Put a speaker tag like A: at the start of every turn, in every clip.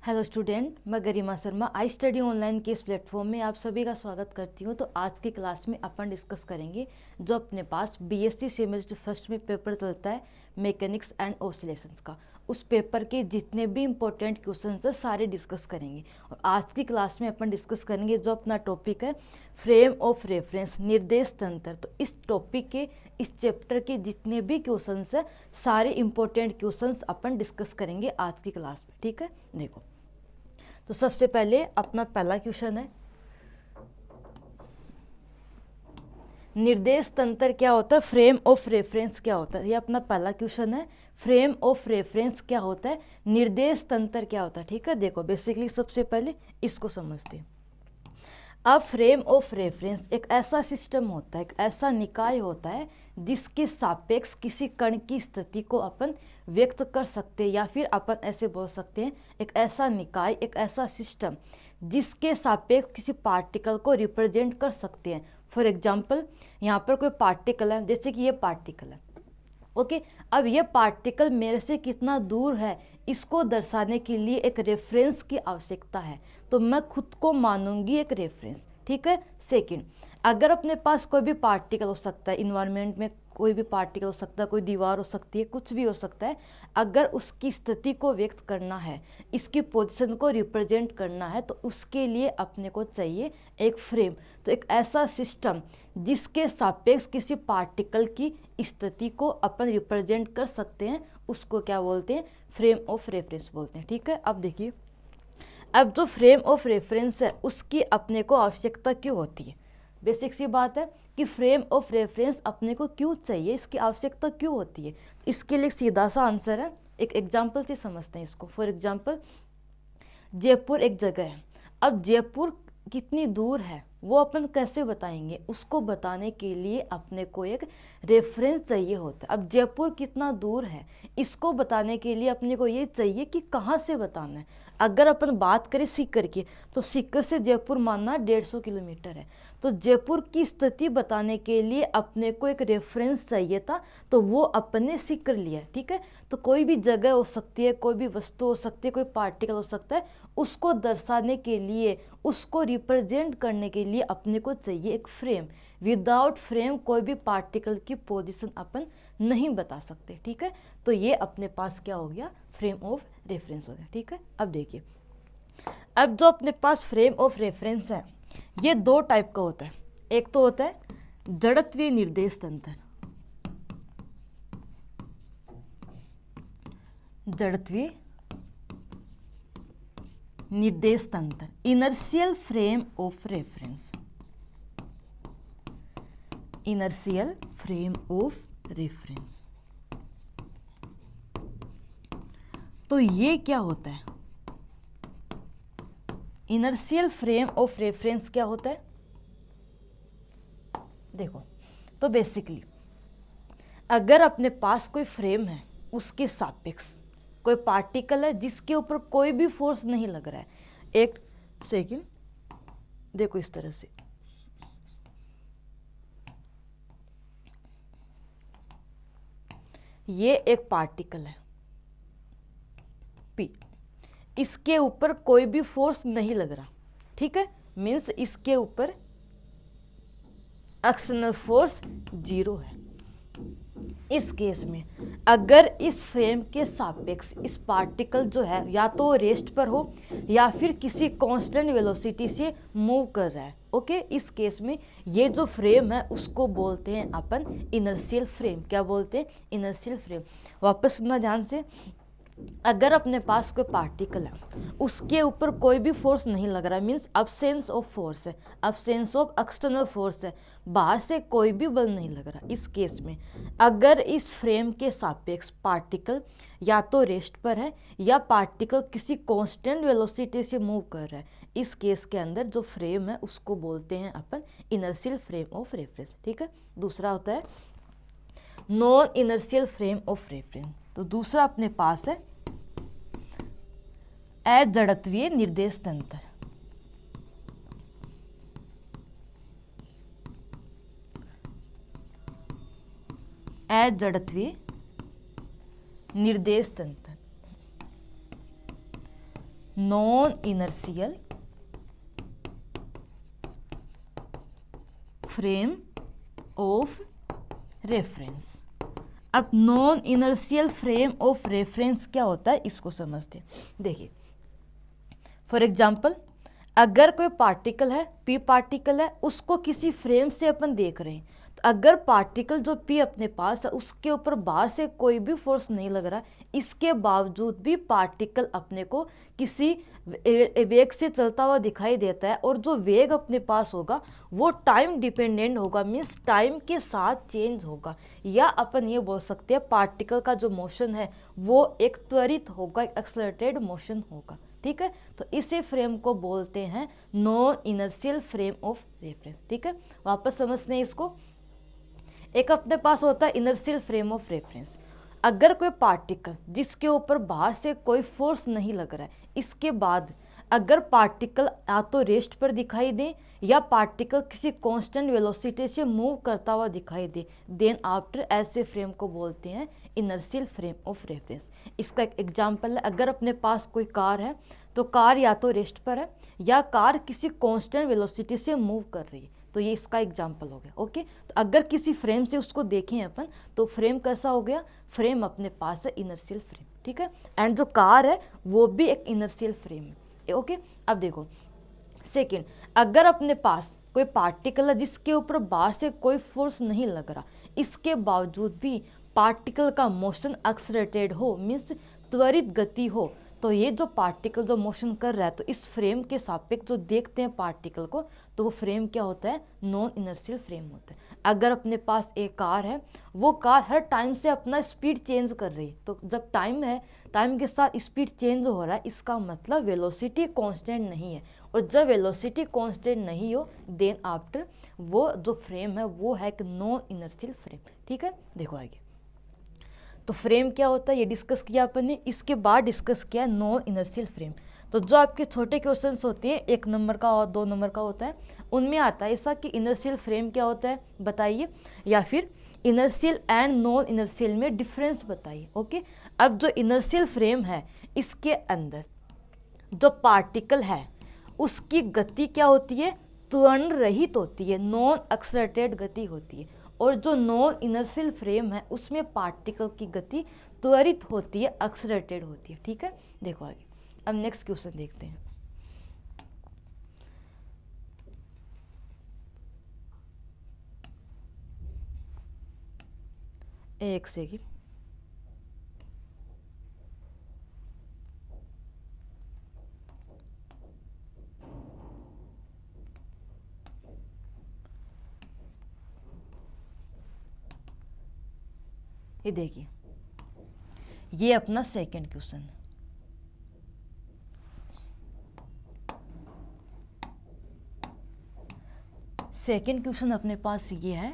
A: Hello student, मैं गरिमा Sharma I study online के इस प्लेटफॉर्म में आप सभी का स्वागत करती हूँ। तो आज की क्लास में अपन डिस्कस करेंगे जो अपने पास बीएससी सेमेस्टर फर्स्ट में पेपर चलता है मैकेनिक्स एंड ऑसिलेशंस का। उस पेपर के जितने भी इंपॉर्टेंट क्वेश्चन है सारे डिस्कस करेंगे। और आज की क्लास में अपन डिस्कस करेंगे जो अपना टॉपिक है फ्रेम ऑफ रेफरेंस, निर्देश तंत्र। तो इस टॉपिक के इस चैप्टर के जितने भी क्वेश्चंस है सारे इंपॉर्टेंट क्वेश्चंस अपन डिस्कस करेंगे आज की क्लास में। ठीक है, देखो तो सबसे पहले अपना पहला क्वेश्चन है निर्देश तंत्र क्या होता है, फ्रेम ऑफ रेफरेंस क्या होता है। ये अपना पहला क्वेश्चन है, फ्रेम ऑफ रेफरेंस क्या होता है, निर्देश तंत्र क्या होता है। ठीक है, देखो बेसिकली सबसे पहले इसको समझते हैं। अब फ्रेम ऑफ रेफरेंस एक ऐसा सिस्टम होता है, एक ऐसा निकाय होता है जिसके सापेक्ष किसी कण की स्थिति को अपन व्यक्त कर सकते हैं, या फिर अपन ऐसे बोल सकते हैं एक ऐसा निकाय, एक ऐसा सिस्टम जिसके सापेक्ष किसी पार्टिकल को रिप्रेजेंट कर सकते हैं। फॉर एग्जाम्पल यहाँ पर कोई पार्टिकल है, जैसे कि ये पार्टिकल है। ओके, अब ये पार्टिकल मेरे से कितना दूर है इसको दर्शाने के लिए एक रेफरेंस की आवश्यकता है, तो मैं खुद को मानूंगी एक रेफरेंस। ठीक है, सेकंड, अगर अपने पास कोई भी पार्टिकल हो सकता है, इन्वायरमेंट में कोई भी पार्टिकल हो सकता है, कोई दीवार हो सकती है, कुछ भी हो सकता है, अगर उसकी स्थिति को व्यक्त करना है, इसकी पोजीशन को रिप्रेजेंट करना है, तो उसके लिए अपने को चाहिए एक फ्रेम। तो एक ऐसा सिस्टम जिसके सापेक्ष किसी पार्टिकल की स्थिति को अपन रिप्रेजेंट कर सकते हैं, उसको क्या बोलते हैं, फ्रेम ऑफ रेफरेंस बोलते हैं। ठीक है, अब देखिए, अब जो फ्रेम ऑफ रेफरेंस है उसकी अपने को आवश्यकता क्यों होती है। बेसिक सी बात है कि फ्रेम ऑफ रेफरेंस अपने को क्यों चाहिए, इसकी आवश्यकता क्यों होती है। इसके लिए सीधा सा आंसर है, एक एग्जाम्पल से समझते हैं इसको। फॉर एग्जाम्पल, जयपुर एक जगह है। अब जयपुर कितनी दूर है वो अपन कैसे बताएंगे, उसको बताने के लिए अपने को एक रेफरेंस चाहिए होता है। अब जयपुर कितना दूर है इसको बताने के लिए अपने को ये चाहिए कि कहाँ से बताना है। अगर अपन बात करें सीकर की, तो सीकर से जयपुर मानना 150 किलोमीटर है। तो जयपुर की स्थिति बताने के लिए अपने को एक रेफरेंस चाहिए था, तो वो अपने सीकर लिया। ठीक है, तो कोई भी जगह हो सकती है, कोई भी वस्तु हो सकती है, कोई पार्टिकल हो सकता है, उसको दर्शाने के लिए, उसको रिप्रेजेंट करने के लिए अपने को चाहिए एक फ्रेम। विदाउट फ्रेम कोई भी पार्टिकल की पोजीशन अपन नहीं बता सकते। ठीक है, तो ये अपने पास क्या हो गया, फ्रेम ऑफ रेफरेंस हो गया। ठीक है, अब देखिए, अब जो अपने पास फ्रेम ऑफ रेफरेंस है ये दो टाइप का होता है। एक तो होता है जड़त्वीय निर्देश तंत्र, जड़त्वीय निर्देश तंत्र, inertial frame of reference, inertial frame of reference. तो ये क्या होता है, इनर्शियल फ्रेम ऑफ रेफरेंस क्या होता है, देखो तो बेसिकली अगर अपने पास कोई फ्रेम है, उसके सापेक्ष कोई पार्टिकल है जिसके ऊपर कोई भी फोर्स नहीं लग रहा है। एक सेकंड, देखो इस तरह से, ये एक पार्टिकल है P, इसके ऊपर कोई भी फोर्स नहीं लग रहा। ठीक है, मीन्स इसके ऊपर एक्सटर्नल फोर्स 0 है। इस केस में अगर इस फ्रेम के सापेक्ष इस पार्टिकल जो है या तो रेस्ट पर हो या फिर किसी कांस्टेंट वेलोसिटी से मूव कर रहा है, ओके, इस केस में ये जो फ्रेम है उसको बोलते हैं अपन इनर्शियल फ्रेम। क्या बोलते हैं, इनर्शियल फ्रेम। वापस सुनना ध्यान से, अगर अपने पास कोई पार्टिकल है उसके ऊपर कोई भी फोर्स नहीं लग रहा, मीन्स अब्सेंस ऑफ फोर्स है, अब्सेंस ऑफ एक्सटर्नल फोर्स है, बाहर से कोई भी बल नहीं लग रहा। इस केस में अगर इस फ्रेम के सापेक्ष पार्टिकल या तो रेस्ट पर है या पार्टिकल किसी कांस्टेंट वेलोसिटी से मूव कर रहा है, इस केस के अंदर जो फ्रेम है उसको बोलते हैं अपन इनर्शियल फ्रेम ऑफ रेफरेंस। ठीक है, दूसरा होता है non inertial frame of reference. तो दूसरा अपने पास है अजड़त्वीय निर्देश तंत्र, अजड़त्वीय निर्देश तंत्र। Non inertial frame of reference. अब non inertial frame of reference क्या होता है इसको समझते हैं। देखिए फॉर एग्जाम्पल, अगर कोई पार्टिकल है, पी पार्टिकल है, उसको किसी फ्रेम से अपन देख रहे हैं, तो अगर पार्टिकल जो पी अपने पास है उसके ऊपर बाहर से कोई भी फोर्स नहीं लग रहा, इसके बावजूद भी पार्टिकल अपने को किसी वेग से चलता हुआ दिखाई देता है, और जो वेग अपने पास होगा वो टाइम डिपेंडेंट होगा, मीन्स टाइम के साथ चेंज होगा, या अपन ये बोल सकते हैं पार्टिकल का जो मोशन है वो एक त्वरित होगा, एक एक्सेलरेटेड मोशन होगा। ठीक है, तो इसी फ्रेम को बोलते हैं non inertial frame of reference. ठीक है, वापस समझते हैं इसको। एक अपने पास होता है इनर्शियल फ्रेम ऑफ रेफरेंस। अगर कोई पार्टिकल जिसके ऊपर बाहर से कोई फोर्स नहीं लग रहा है, इसके बाद अगर पार्टिकल या तो रेस्ट पर दिखाई दे या पार्टिकल किसी कांस्टेंट वेलोसिटी से मूव करता हुआ दिखाई दे, देन आफ्टर ऐसे फ्रेम को बोलते हैं इनर्शियल फ्रेम ऑफ रेफरेंस। इसका एक एग्जांपल है, अगर अपने पास कोई कार है तो कार या तो रेस्ट पर है या कार किसी कांस्टेंट वेलोसिटी से मूव कर रही है, तो ये इसका एग्जाम्पल हो गया। ओके, तो अगर किसी फ्रेम से उसको देखें अपन, तो फ्रेम कैसा हो गया, फ्रेम अपने पास है इनर्शियल फ्रेम। ठीक है, एंड जो कार है वो भी एक इनर्शियल फ्रेम है। ओके, अब देखो सेकेंड, अगर अपने पास कोई पार्टिकल है जिसके ऊपर बाहर से कोई फोर्स नहीं लग रहा, इसके बावजूद भी पार्टिकल का मोशन एक्सेलरेटेड हो, मीन्स त्वरित गति हो, तो ये जो पार्टिकल जो मोशन कर रहा है, तो इस फ्रेम के सापेक्ष जो देखते हैं पार्टिकल को, तो वो फ्रेम क्या होता है, नॉन इनर्शियल फ्रेम होता है। अगर अपने पास एक कार है, वो कार हर टाइम से अपना स्पीड चेंज कर रही है, तो जब टाइम है, टाइम के साथ स्पीड चेंज हो रहा है, इसका मतलब वेलोसिटी कांस्टेंट नहीं है, और जब वेलोसिटी कांस्टेंट नहीं हो, देन आफ्टर वो जो फ्रेम है वो है एक नॉन इनर्शियल फ्रेम। ठीक है, देखो आगे, तो फ्रेम क्या होता है ये डिस्कस किया अपन ने। इसके बाद डिस्कस किया नॉन इनर्शियल फ्रेम। तो जो आपके छोटे क्वेश्चंस होते हैं 1 नंबर का और 2 नंबर का होता है, उनमें आता है ऐसा कि इनर्शियल फ्रेम क्या होता है बताइए, या फिर इनर्शियल एंड नॉन इनर्शियल में डिफरेंस बताइए। ओके, अब जो इनर्शियल फ्रेम है इसके अंदर जो पार्टिकल है उसकी गति क्या होती है, त्वरण रहित होती है, नॉन एक्सेलरेटेड गति होती है, और जो नॉन इनर्शियल फ्रेम है उसमें पार्टिकल की गति त्वरित होती है, एक्सेलरेटेड होती है। ठीक है, देखो आगे, अब नेक्स्ट क्वेश्चन देखते हैं। एक सेकंड, ये देखिए, ये अपना सेकंड क्वेश्चन है। सेकंड क्वेश्चन अपने पास ये है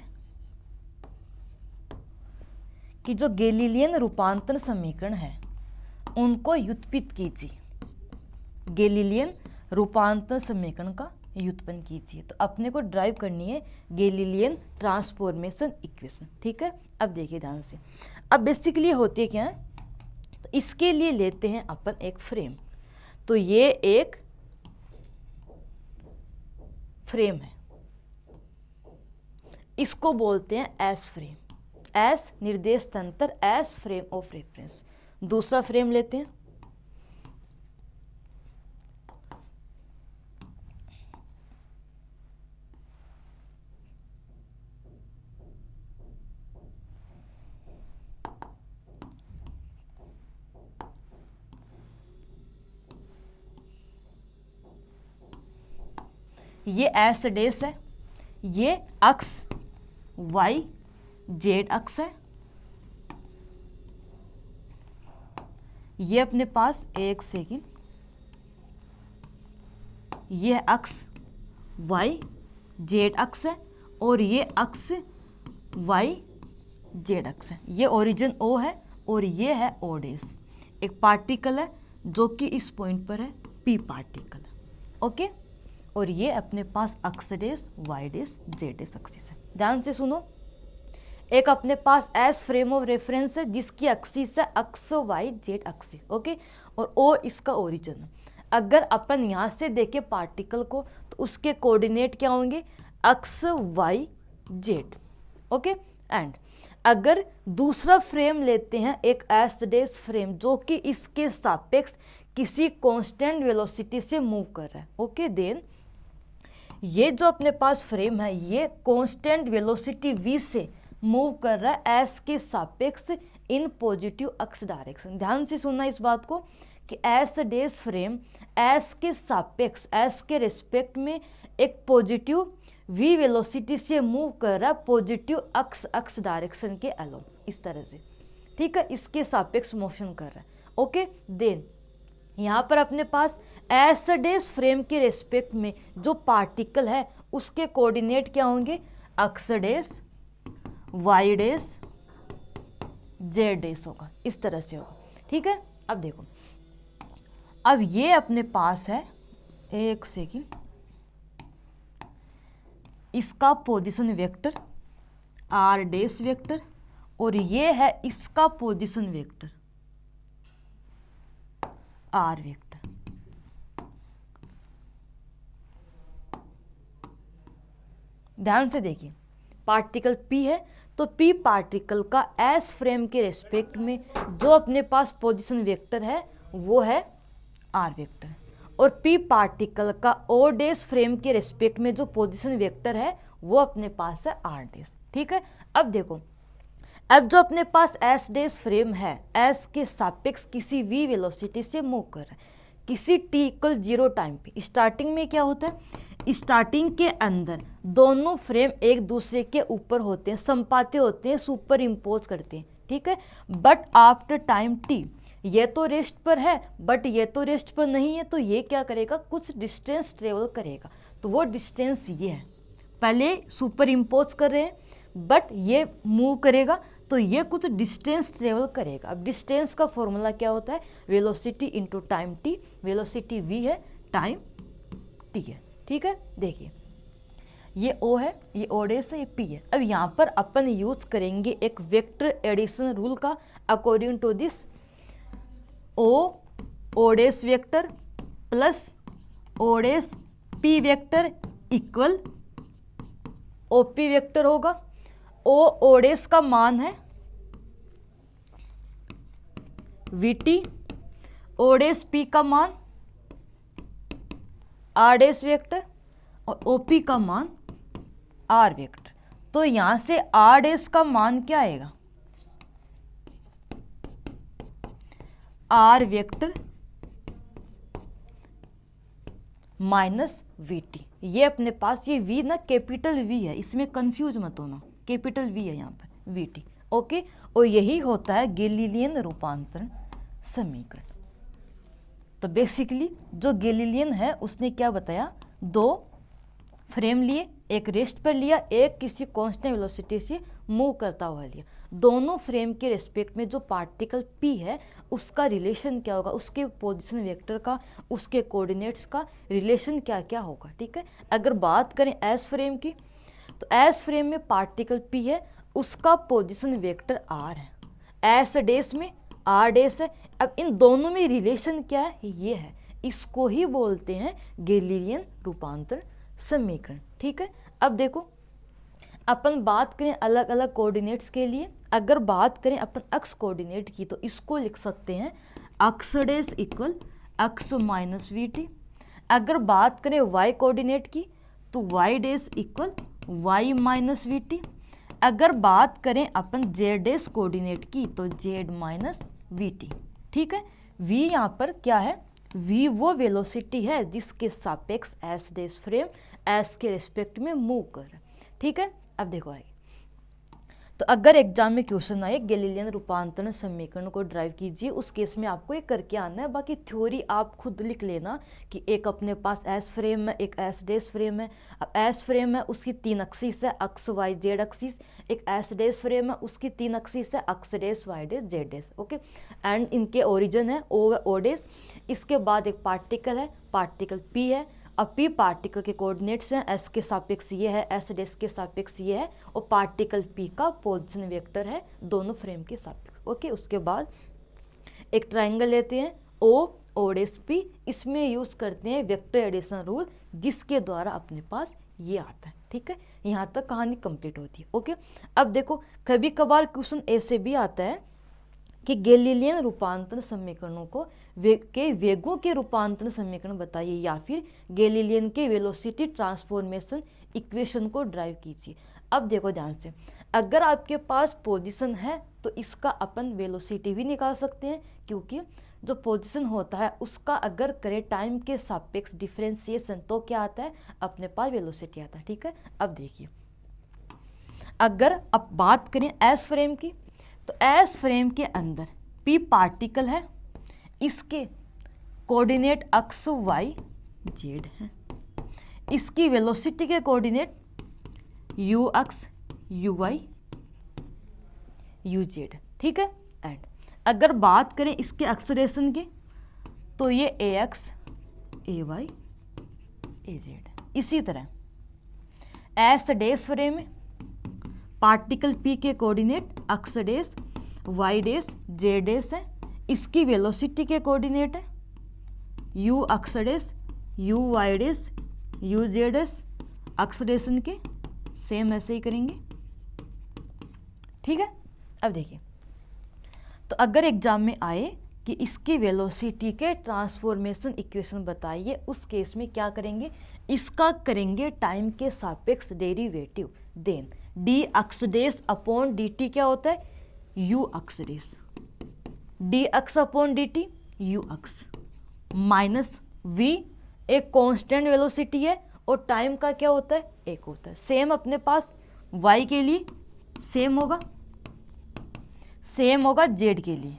A: कि जो गैलीलियन रूपांतरण समीकरण है उनको व्युत्पन्न कीजिए। गैलीलियन रूपांतरण समीकरण का व्युत्पन्न कीजिए, तो अपने को ड्राइव करनी है गैलीलियन ट्रांसफॉर्मेशन इक्वेशन। ठीक है, अब देखिए ध्यान से, अब बेसिकली होती है क्या है, तो इसके लिए लेते हैं अपन एक फ्रेम। तो ये एक फ्रेम है, इसको बोलते हैं एस फ्रेम, एस निर्देश तंत्र, एस फ्रेम ऑफ रेफरेंस। दूसरा फ्रेम लेते हैं, ये एस डेस है, ये अक्स वाई जेड अक्स है, ये अपने पास एक सेकेंड, ये अक्स वाई जेड अक्स है, और ये अक्स वाई जेड अक्स है। ये ओरिजिन ओ है और ये है ओ डेस। एक पार्टिकल है जो कि इस पॉइंट पर है, पी पार्टिकल है। ओके, और ये अपने पास अक्स डेस वाई डेस जेड डेस एक्सिस है। ध्यान से सुनो, एक अपने पास एस फ्रेम ऑफ रेफरेंस है जिसकी एक्सिस है अक्स वाई जेड एक्सिस। ओके, और ओ इसका ओरिजिन है। अगर अपन यहाँ से देखें पार्टिकल को तो उसके कोऑर्डिनेट क्या होंगे, x y z. Okay, and अगर दूसरा फ्रेम लेते हैं एक एस डैश फ्रेम जो कि इसके सापेक्ष किसी कांस्टेंट वेलोसिटी से मूव कर रहा है। ओके, देन ये जो अपने पास फ्रेम है ये कांस्टेंट वेलोसिटी v से मूव कर रहा है एस के सापेक्ष इन पॉजिटिव एक्स डायरेक्शन। ध्यान से सुनना इस बात को कि एस डैश फ्रेम एस के सापेक्ष एस के रिस्पेक्ट में एक पॉजिटिव v वेलोसिटी से मूव कर रहा है पॉजिटिव एक्स डायरेक्शन के अलोंग, इस तरह से, ठीक है, इसके सापेक्ष मोशन कर रहा है। ओके, देन यहाँ पर अपने पास एस डैश फ्रेम के रेस्पेक्ट में जो पार्टिकल है उसके कोऑर्डिनेट क्या होंगे, x dash Y dash Z dash होगा, इस तरह से होगा। ठीक है, अब देखो, अब ये अपने पास है, एक सेकेंड, इसका position vector r dash vector और ये है इसका पोजीशन वेक्टर आर वेक्टर। ध्यान से देखिए, पार्टिकल P है तो P पार्टिकल का एस फ्रेम के रेस्पेक्ट में जो अपने पास पोजीशन वेक्टर है वो है आर वेक्टर, और P पार्टिकल का O डैश फ्रेम के रेस्पेक्ट में जो पोजीशन वेक्टर है वो अपने पास है आर डैश। ठीक है, अब देखो, अब जो अपने पास एस डैश फ्रेम है एस के सापेक्ष किसी v वेलोसिटी से मूव कर रहा है किसी t इक्वल 0 टाइम पे। स्टार्टिंग में क्या होता है, स्टार्टिंग के अंदर दोनों फ्रेम एक दूसरे के ऊपर होते हैं, संपाते होते हैं, सुपर इम्पोज करते हैं। ठीक है, बट आफ्टर टाइम t ये तो रेस्ट पर है बट ये तो रेस्ट पर नहीं है, तो ये क्या करेगा, कुछ डिस्टेंस ट्रेवल करेगा। तो वो डिस्टेंस ये है, पहले सुपर इम्पोज कर रहे हैं बट ये मूव करेगा तो ये कुछ डिस्टेंस ट्रेवल करेगा। अब डिस्टेंस का फॉर्मूला क्या होता है, velocity into time t, velocity v है, टाइम t है। ठीक है, देखिए ये O है, ये O डैश है, ये P है। अब यहाँ पर अपन यूज करेंगे एक वेक्टर एडिशन रूल का। According to this O dash vector plus O dash P vector equal OP vector होगा। O डैश का मान है VT, O डैश P का मान R डैश वेक्टर और OP का मान R वेक्टर। तो यहां से R डैश का मान क्या आएगा, R वेक्टर माइनस VT। ये अपने पास ये V ना कैपिटल V है, इसमें कंफ्यूज मत होना, कैपिटल V है यहाँ पर VT। ओके, और यही होता है गैलीलियन रूपांतरण समीकरण। तो बेसिकली जो गैलीलियन है उसने क्या बताया, दो फ्रेम लिए, एक रेस्ट पर लिया, एक किसी कांस्टेंट वेलोसिटी से मूव करता हुआ लिया। दोनों फ्रेम के रेस्पेक्ट में जो पार्टिकल P है उसका रिलेशन क्या होगा, उसके पोजीशन वेक्टर का, उसके कोऑर्डिनेट्स का रिलेशन क्या क्या होगा। ठीक है, अगर बात करें एस फ्रेम की तो एस फ्रेम में पार्टिकल P है, उसका पोजीशन वेक्टर R है, एस डैश में R डैश है। अब इन दोनों में रिलेशन क्या है, ये है, इसको ही बोलते हैं गैलीलियन रूपांतरण समीकरण। ठीक है, अब देखो अपन बात करें अलग अलग कोऑर्डिनेट्स के लिए। अगर बात करें अपन एक्स कोऑर्डिनेट की तो इसको लिख सकते हैं x dash equal x minus VT। अगर बात करें वाई कोऑर्डिनेट की तो y dash equal y minus VT। अगर बात करें अपन जेड डैश कोऑर्डिनेट की तो जेड माइनस VT। ठीक है, V यहाँ पर क्या है, V वो वेलोसिटी है जिसके सापेक्ष एस डैश फ्रेम एस के रिस्पेक्ट में मूव कर रहा है। ठीक है, अब देखो आइए, तो अगर एग्जाम में क्वेश्चन आए गैलीलियन रूपांतरण समीकरण को ड्राइव कीजिए, उस केस में आपको ये करके आना है। बाकी थ्योरी आप खुद लिख लेना कि एक अपने पास एस फ्रेम है, एक एस डैश फ्रेम है। अब एस फ्रेम है उसकी 3 एक्सिस है, एक्स वाई जेड एक्सिस। एक एस डैश फ्रेम है उसकी 3 एक्सिस है, x dash Y dash Z dash. Okay, and इनके ओरिजिन है O डैश। इसके बाद एक पार्टिकल है, पार्टिकल P है। अब P पार्टिकल के कोऑर्डिनेट्स हैं, S के सापेक्ष ये है, S डैश के सापेक्ष ये है, और पार्टिकल P का पोजीशन वेक्टर है दोनों फ्रेम के सापेक्ष। ओके, उसके बाद एक ट्रायंगल लेते हैं ओ डैश पी, इसमें यूज करते हैं वेक्टर एडिशन रूल, जिसके द्वारा अपने पास ये आता है। ठीक है, यहाँ तक कहानी कंप्लीट होती है। ओके, अब देखो कभी कभार क्वेश्चन ऐसे भी आता है कि गैलीलियन रूपांतरण समीकरणों को वेगों के रूपांतरण समीकरण बताइए, या फिर गैलीलियन के वेलोसिटी ट्रांसफॉर्मेशन इक्वेशन को ड्राइव कीजिए। अब देखो ध्यान से, अगर आपके पास पोजीशन है तो इसका अपन वेलोसिटी भी निकाल सकते हैं, क्योंकि जो पोजीशन होता है उसका अगर करें टाइम के सापेक्ष डिफरेंशिएशन तो क्या आता है, अपने पास वेलोसिटी आता है। ठीक है, अब देखिए, अगर अब बात करें एस फ्रेम की, तो एस फ्रेम के अंदर पी पार्टिकल है, इसके कोऑर्डिनेट अक्ष वाई जेड है, इसकी वेलोसिटी के कोऑर्डिनेट यू अक्ष यू वाई यू जेड। ठीक है, एंड अगर बात करें इसके एक्सलेरेशन की, तो ये a x a y a z. इसी तरह एस डैश फ्रेम में पार्टिकल पी के coordinate x dash Y dash Z dash है, इसकी वेलोसिटी के कोऑर्डिनेट है u x dash u y dash u z dash, acceleration के सेम ऐसे ही करेंगे। ठीक है, अब देखिए, तो अगर एग्जाम में आए कि इसकी वेलोसिटी के ट्रांसफॉर्मेशन इक्वेशन बताइए, उस केस में क्या करेंगे, इसका करेंगे टाइम के सापेक्ष डेरिवेटिव, देन डी अक्ष डैश अपॉन डी टी क्या होता है, यू अक्ष डैश, डी अक्ष अपॉन डी टी यू अक्ष, माइनस वी एक कांस्टेंट वेलोसिटी है और टाइम का क्या होता है, एक होता है। सेम अपने पास y के लिए सेम होगा z के लिए।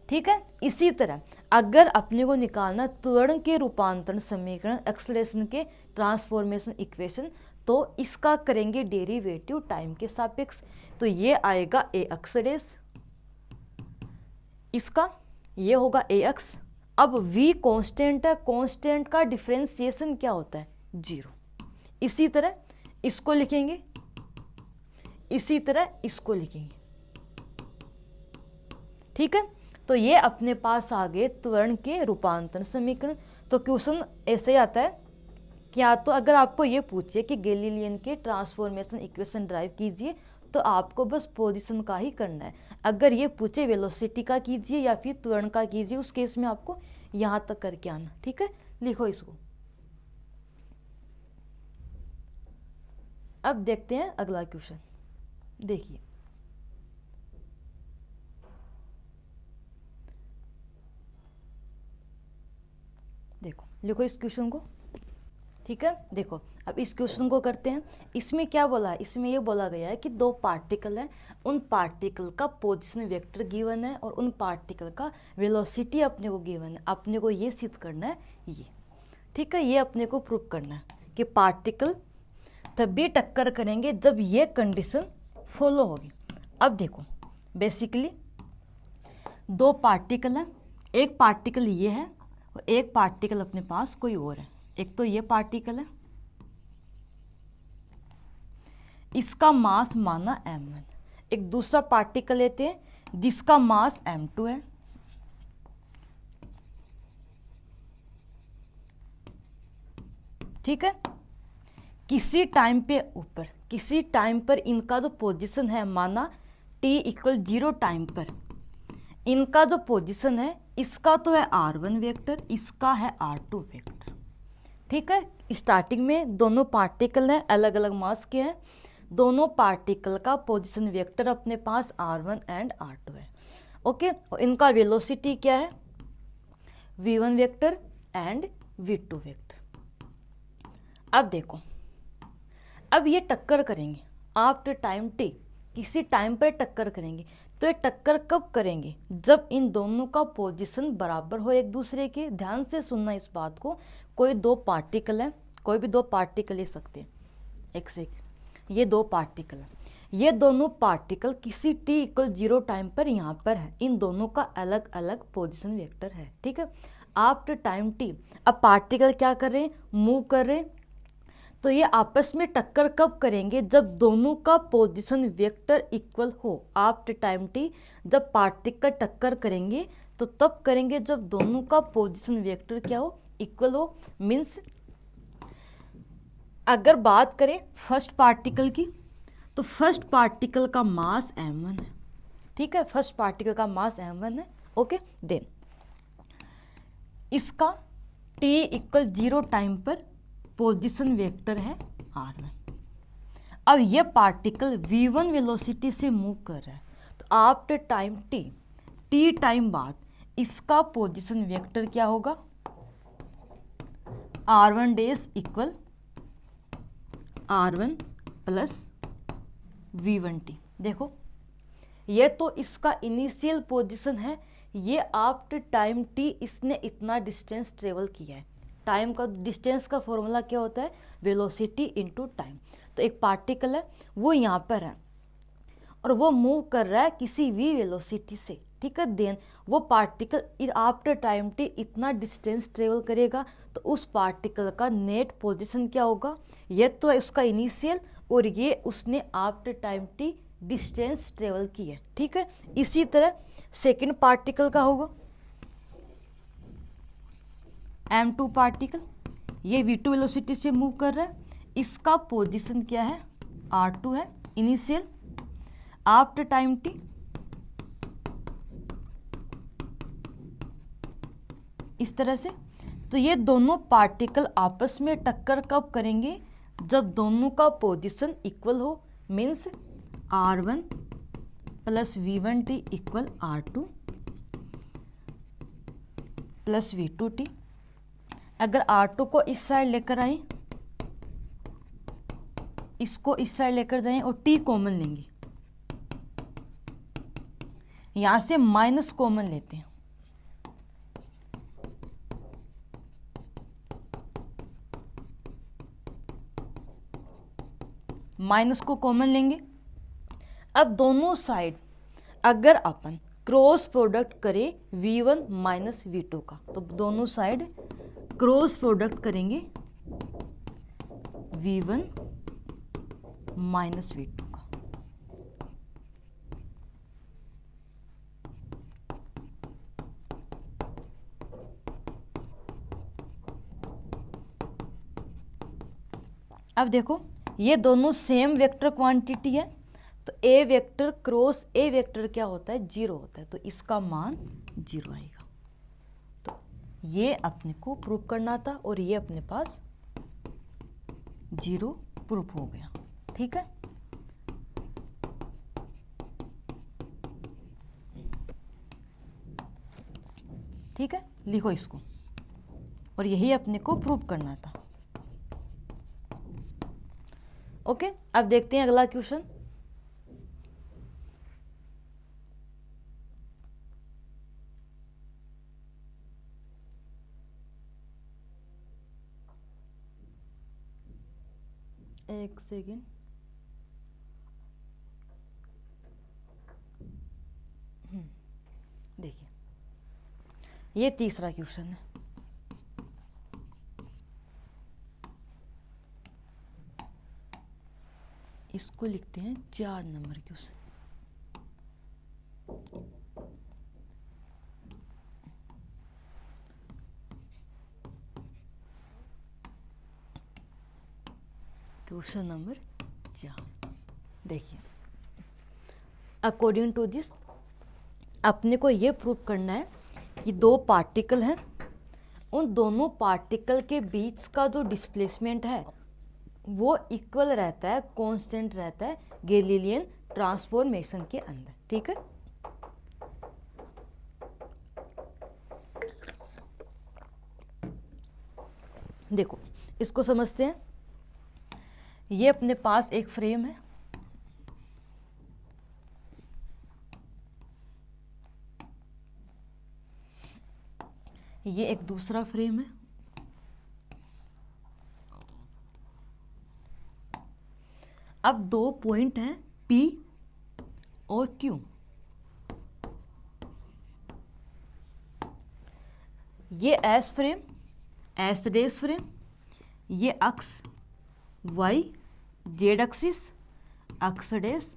A: ठीक है, इसी तरह अगर अपने को निकालना त्वरण के रूपांतरण समीकरण, एक्सलेशन के ट्रांसफॉर्मेशन इक्वेशन, तो इसका करेंगे डेरिवेटिव टाइम के सापेक्ष, तो ये आएगा ए अक्ष डैश, इसका ये होगा ए अक्ष। अब v कांस्टेंट है, कांस्टेंट का डिफरेंशिएशन क्या होता है, 0। इसी तरह इसको लिखेंगे, इसी तरह इसको लिखेंगे। ठीक है, तो ये अपने पास आ गए त्वरण के रूपांतरण समीकरण। तो क्वेश्चन ऐसे आता है कि या तो अगर आपको ये पूछे कि गैलीलियन के ट्रांसफॉर्मेशन इक्वेशन ड्राइव कीजिए, तो आपको बस पोजीशन का ही करना है। अगर ये पूछे वेलोसिटी का कीजिए या फिर त्वरण का कीजिए, उस केस में आपको यहाँ तक करके आना। ठीक है, लिखो इसको। अब देखते हैं अगला क्वेश्चन। देखिए, देखो लिखो इस क्वेश्चन को। ठीक है, देखो अब इस क्वेश्चन को करते हैं। इसमें क्या बोला है, इसमें ये बोला गया है कि दो पार्टिकल हैं, उन पार्टिकल का पोजीशन वेक्टर गिवन है और उन पार्टिकल का वेलोसिटी अपने को गिवन है। अपने को ये सिद्ध करना है ये। ठीक है, ये अपने को प्रूव करना है कि पार्टिकल तभी टक्कर करेंगे जब ये कंडीशन फॉलो होगी। अब देखो, बेसिकली दो पार्टिकल हैं, एक पार्टिकल ये है और एक पार्टिकल अपने पास कोई और है। एक तो ये पार्टिकल है, इसका मास माना m1। एक दूसरा पार्टिकल लेते हैं जिसका मास m2 है। ठीक है, किसी टाइम पे ऊपर, किसी टाइम पर इनका जो पोजीशन है, माना t = 0 टाइम पर इनका जो पोजीशन है, इसका तो है r1 वेक्टर, इसका है r2 वेक्टर। ठीक है, स्टार्टिंग में दोनों पार्टिकल हैं, अलग अलग मास के हैं, दोनों पार्टिकल का पोजीशन वेक्टर अपने पास r1 एंड r2 है। ओके, और इनका वेलोसिटी क्या है, v1 vector and v2 vector. अब देखो, अब ये टक्कर करेंगे आफ्टर टाइम t, किसी टाइम पर टक्कर करेंगे। तो ये टक्कर कब करेंगे, जब इन दोनों का पोजीशन बराबर हो एक दूसरे के। ध्यान से सुनना इस बात को। कोई दो पार्टिकल है, कोई भी दो पार्टिकल ले सकते हैं, एक से एक, ये दो पार्टिकल है, ये दोनों पार्टिकल किसी t = 0 टाइम पर यहाँ पर है। इन दोनों का अलग अलग पोजीशन वेक्टर है। ठीक है, आफ्टर टाइम t, अब पार्टिकल क्या कर रहे हैं, मूव कर रहे हैं। तो ये आपस में टक्कर कब करेंगे? जब दोनों का पोजीशन वेक्टर इक्वल हो। आफ्टर टाइम टी जब पार्टिकल टक्कर करेंगे तो तब करेंगे जब दोनों का पोजीशन वेक्टर क्या हो? इक्वल हो। मीन्स अगर बात करें फर्स्ट पार्टिकल की तो फर्स्ट पार्टिकल का मास m1 है, ठीक है, फर्स्ट पार्टिकल का मास m1 है। ओके, देन इसका t इक्वल 0 टाइम पर पोजीशन वेक्टर है r1। अब ये पार्टिकल v1 वेलोसिटी से मूव कर रहा है, तो आफ्टर टाइम t टाइम बाद इसका पोजीशन वेक्टर क्या होगा? r1 days equal r1 plus v1t। देखो ये तो इसका इनिशियल पोजीशन है, ये आफ्टर टाइम t इसने इतना डिस्टेंस ट्रेवल किया है। टाइम का डिस्टेंस का फॉर्मूला क्या होता है? Velocity into time. तो एक पार्टिकल है वो यहाँ पर है और वो मूव कर रहा है किसी भी वेलोसिटी से, ठीक है। देन वो पार्टिकल आफ्टर टाइम टी इतना डिस्टेंस ट्रेवल करेगा, तो उस पार्टिकल का नेट पोजीशन क्या होगा? ये तो है उसका इनिशियल और ये उसने after time T distance travel की है, ठीक है। इसी तरह सेकेंड पार्टिकल का होगा m2 पार्टिकल, ये v2 वेलोसिटी से मूव कर रहा है, इसका पोजीशन क्या है? r2 है इनिशियल। आफ्टर टाइम t इस तरह से। तो ये दोनों पार्टिकल आपस में टक्कर कब करेंगे? जब दोनों का पोजीशन इक्वल हो। Means r1 plus v1t equal r2 plus v2t। अगर r2 को इस साइड लेकर आए, इसको इस साइड लेकर जाएं और t कॉमन लेंगे, यहां से माइनस कॉमन लेते हैं, माइनस को कॉमन लेंगे। अब दोनों साइड अगर अपन क्रॉस प्रोडक्ट करें v1 माइनस v2 का, तो दोनों साइड क्रॉस प्रोडक्ट करेंगे v1 माइनस v2 का। अब देखो ये दोनों सेम वेक्टर क्वांटिटी है, तो ए वेक्टर क्रॉस ए वेक्टर क्या होता है? 0 होता है, तो इसका मान 0 आएगा। तो ये अपने को प्रूफ करना था और ये अपने पास 0 प्रूफ हो गया, ठीक है। ठीक है, लिखो इसको, और यही अपने को प्रूफ करना था। ओके, अब देखते हैं अगला क्वेश्चन। एक सेकेंड, देखिए ये तीसरा क्वेश्चन है। इसको लिखते हैं 4 नंबर क्वेश्चन। क्वेश्चन नंबर 4, देखिए अकॉर्डिंग टू दिस अपने को ये प्रूव करना है कि दो पार्टिकल हैं, उन दोनों पार्टिकल के बीच का जो डिस्प्लेसमेंट है वो इक्वल रहता है, कांस्टेंट रहता है गैलीलियन ट्रांसफॉर्मेशन के अंदर, ठीक है। देखो इसको समझते हैं। ये अपने पास एक फ्रेम है, ये एक दूसरा फ्रेम है, अब दो पॉइंट हैं P और Q। ये S frame, S rest frame, ये X Y Z axis, X dash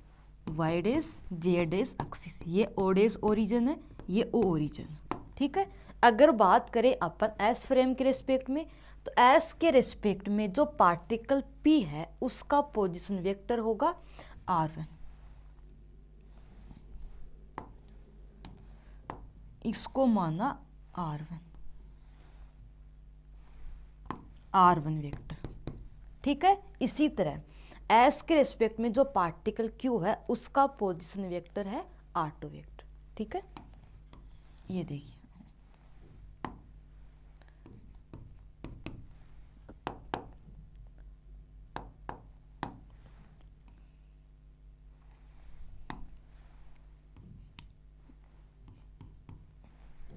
A: Y dash Z dash axis, ये ओ डैश ओरिजिन है, ये ओ ओरिजिन, ठीक है। अगर बात करें अपन एस फ्रेम के रिस्पेक्ट में, तो एस के रिस्पेक्ट में जो पार्टिकल पी है उसका पोजीशन वेक्टर होगा r1, इसको माना r1 वेक्टर, ठीक है। इसी तरह एस के रिस्पेक्ट में जो पार्टिकल क्यू है उसका पोजीशन वेक्टर है r2 वेक्टर, ठीक है। ये देखिए,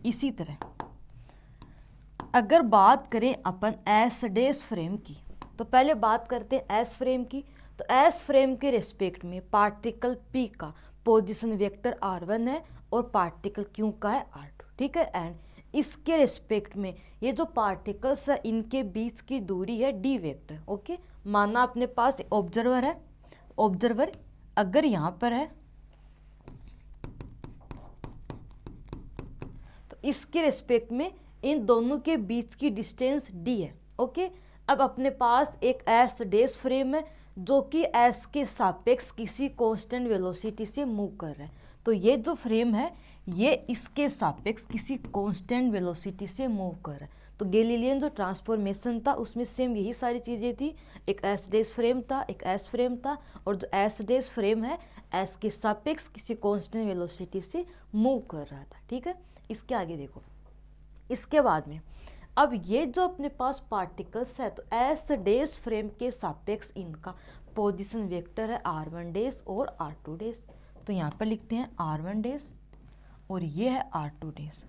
A: इसी तरह अगर बात करें अपन एस डैश फ्रेम की, तो पहले बात करते हैं एस फ्रेम की। तो एस फ्रेम के रिस्पेक्ट में पार्टिकल पी का पोजीशन वेक्टर r1 है और पार्टिकल क्यू का है r2, ठीक है। एंड इसके रिस्पेक्ट में ये जो पार्टिकल्स है इनके बीच की दूरी है d वेक्टर, ओके। माना अपने पास ऑब्जर्वर है, ऑब्जर्वर अगर यहाँ पर है तो इसके रिस्पेक्ट में इन दोनों के बीच की डिस्टेंस d है, ओके। अब अपने पास एक एस डैश फ्रेम है जो कि एस के सापेक्ष किसी कांस्टेंट वेलोसिटी से मूव कर रहा है। तो ये जो फ्रेम है ये इसके सापेक्ष किसी कांस्टेंट वेलोसिटी से मूव कर रहा है। तो गैलीलियन जो ट्रांसफॉर्मेशन था उसमें सेम यही सारी चीज़ें थी, एक एस डैश फ्रेम था, एक एस फ्रेम था, और जो एस डैश फ्रेम है एस के सापेक्ष किसी कांस्टेंट वेलोसिटी से मूव कर रहा था, ठीक है। इसके आगे देखो, इसके बाद में अब ये जो अपने पास पार्टिकल्स है तो एस डैश फ्रेम के सापेक्ष इनका पोजीशन वेक्टर है r1 डैश और r2 डैश। तो यहाँ पर लिखते हैं r1 डैश और ये है r2 डैश।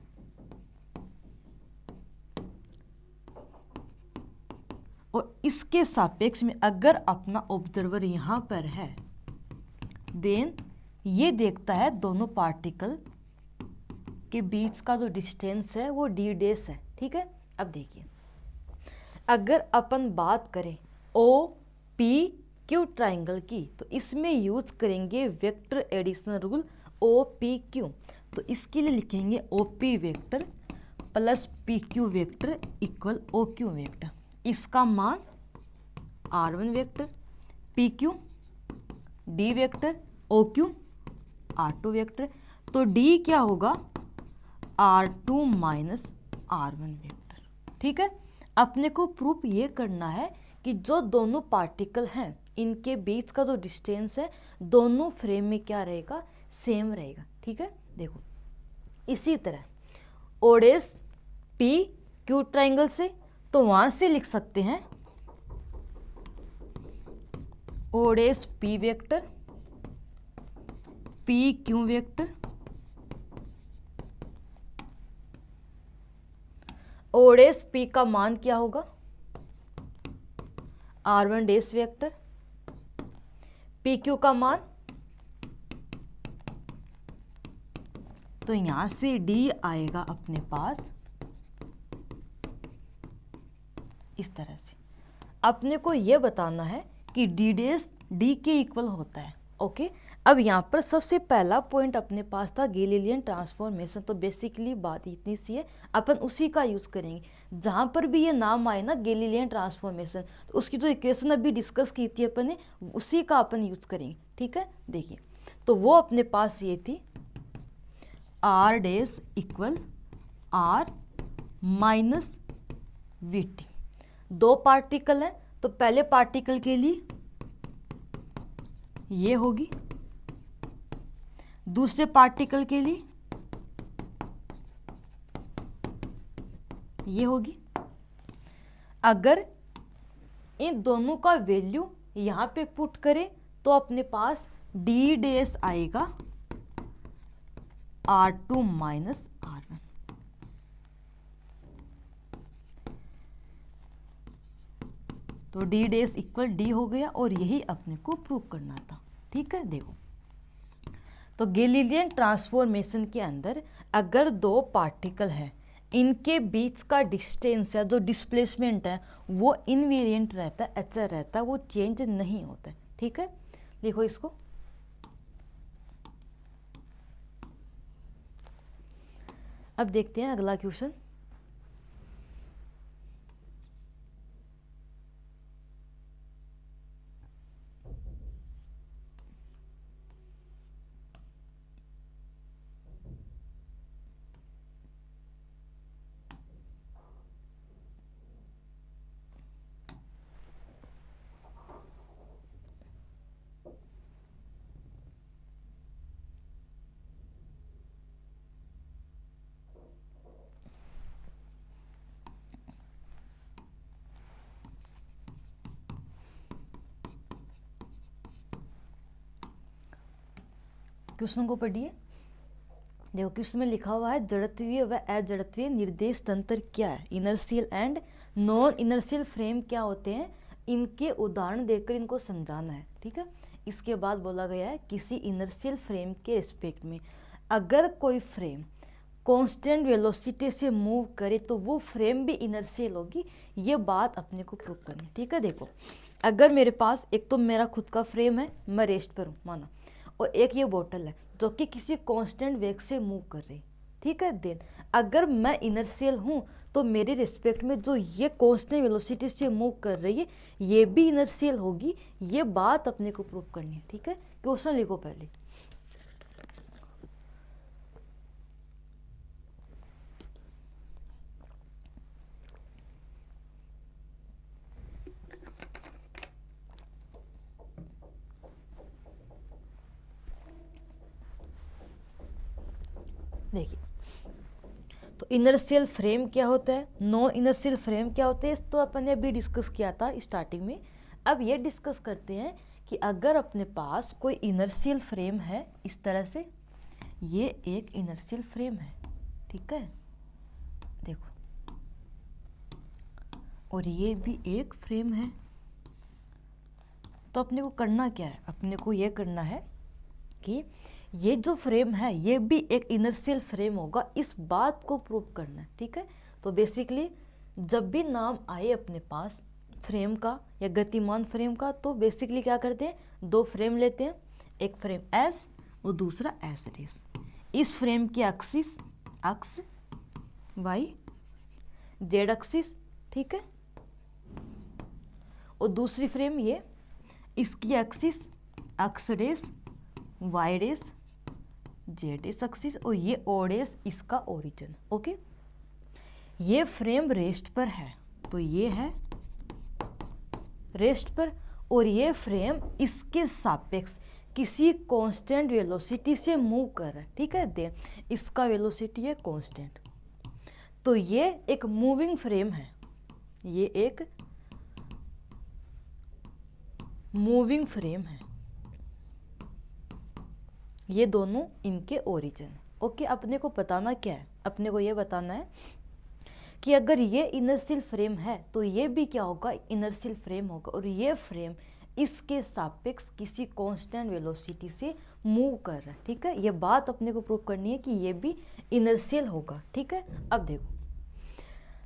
A: और इसके सापेक्ष में अगर अपना ऑब्जर्वर यहाँ पर है देन ये देखता है दोनों पार्टिकल के बीच का जो डिस्टेंस है वो d डैश है, ठीक है। अब देखिए, अगर अपन बात करें ओ पी क्यू ट्राइंगल की तो इसमें यूज करेंगे vector additional rule O P Q. तो इसके लिए लिखेंगे O P vector plus P Q vector equal O Q vector. इसका मान r1 vector, P Q d vector, O Q r2 vector. तो d क्या होगा r2 माइनस r1 वेक्टर, ठीक है। अपने को प्रूफ ये करना है कि जो दोनों पार्टिकल हैं इनके बीच का जो डिस्टेंस है दोनों फ्रेम में क्या रहेगा, सेम रहेगा, ठीक है। देखो इसी तरह O dash P Q triangle से, तो वहां से लिख सकते हैं O dash P vector P Q vector O dash P का मान क्या होगा r1 dash vector, P Q का मान, तो यहां से d आएगा अपने पास इस तरह से। अपने को यह बताना है कि d डैश d के इक्वल होता है, ओके। अब यहाँ पर सबसे पहला पॉइंट अपने पास था गैलीलियन ट्रांसफॉर्मेशन। तो बेसिकली बात इतनी सी है, अपन उसी का यूज़ करेंगे। जहाँ पर भी ये नाम आए ना गैलीलियन ट्रांसफॉर्मेशन, तो उसकी जो इक्वेशन अभी डिस्कस की थी अपन ने उसी का अपन यूज़ करेंगे, ठीक है। देखिए तो वो अपने पास ये थी r dash equal r minus we T. दो पार्टिकल हैं तो पहले पार्टिकल के लिए ये होगी, दूसरे पार्टिकल के लिए ये होगी। अगर इन दोनों का वैल्यू यहाँ पे पुट करें तो अपने पास d डैश आएगा r2 माइनस r1। तो d डैश इक्वल d हो गया और यही अपने को प्रूव करना था, ठीक है। देखो तो गैलीलियन ट्रांसफॉर्मेशन के अंदर अगर दो पार्टिकल हैं इनके बीच का डिस्टेंस या जो डिस्प्लेसमेंट है वो इनवेरिएंट रहता है, ऐसा रहता है, वो चेंज नहीं होता है। ठीक है, लिखो इसको। अब देखते हैं अगला क्वेश्चन। क्वेश्चन को पढ़िए। देखो क्वेश्चन में लिखा हुआ है जड़त्वीय व अजड़त्वीय निर्देश तंत्र क्या है, inertial and non inertial frame क्या होते हैं, इनके उदाहरण देकर इनको समझाना है। ठीक है, इसके बाद बोला गया है किसी इनर्शियल फ्रेम के रिस्पेक्ट में अगर कोई फ्रेम कांस्टेंट वेलोसिटी से मूव करे तो वो फ्रेम भी इनर्शियल होगी, ये बात अपने को प्रूव करनी है। ठीक है, देखो अगर मेरे पास एक तो मेरा खुद का फ्रेम है, मैं रेस्ट पर हूँ माना, और एक ये बोतल है जो कि किसी कांस्टेंट वेग से मूव कर रही। ठीक है, देन अगर मैं इनर्शियल हूँ तो मेरे रिस्पेक्ट में जो ये कांस्टेंट वेलोसिटी से मूव कर रही है ये भी इनर्शियल होगी, ये बात अपने को प्रूव करनी है। ठीक है, क्वेश्चन लिखो पहले। देखिए तो इनर्शियल फ्रेम क्या होता है, नॉन इनर्शियल फ्रेम क्या होते हैं, तो अपन ने अभी डिस्कस किया था स्टार्टिंग में। अब ये डिस्कस करते हैं कि अगर अपने पास कोई इनर्शियल फ्रेम है इस तरह से, ये एक इनर्शियल फ्रेम है। ठीक है, देखो, और ये भी एक फ्रेम है, तो अपने को करना क्या है, अपने को ये करना है कि ये जो फ्रेम है ये भी एक इनर्शियल फ्रेम होगा, इस बात को प्रूव करना है। ठीक है, तो बेसिकली जब भी नाम आए अपने पास फ्रेम का या गतिमान फ्रेम का, तो बेसिकली क्या करते हैं, दो फ्रेम लेते हैं, एक फ्रेम एस और दूसरा एस रेस। इस फ्रेम की axis x Y, Z axis, ठीक है, और दूसरी फ्रेम ये, इसकी एक्सिस एक्स रेस, वाई रेस, जेड एस एक्सिस, और ये ओ रेस इसका ओरिजिन। ओके, ये फ्रेम रेस्ट पर है तो ये है रेस्ट पर, और ये फ्रेम इसके सापेक्ष किसी कांस्टेंट वेलोसिटी से मूव कर रहा है। ठीक है, देन इसका वेलोसिटी है कांस्टेंट, तो ये एक मूविंग फ्रेम है, ये एक मूविंग फ्रेम है, ये दोनों इनके ओरिजिन। ओके, अपने को बताना क्या है, अपने को ये बताना है कि अगर ये इनर्शियल फ्रेम है तो ये भी क्या होगा, इनर्शियल फ्रेम होगा, और ये फ्रेम इसके सापेक्ष किसी कांस्टेंट वेलोसिटी से मूव कर रहा है। ठीक है, ये बात अपने को प्रूव करनी है कि ये भी इनर्शियल होगा। ठीक है, अब देखो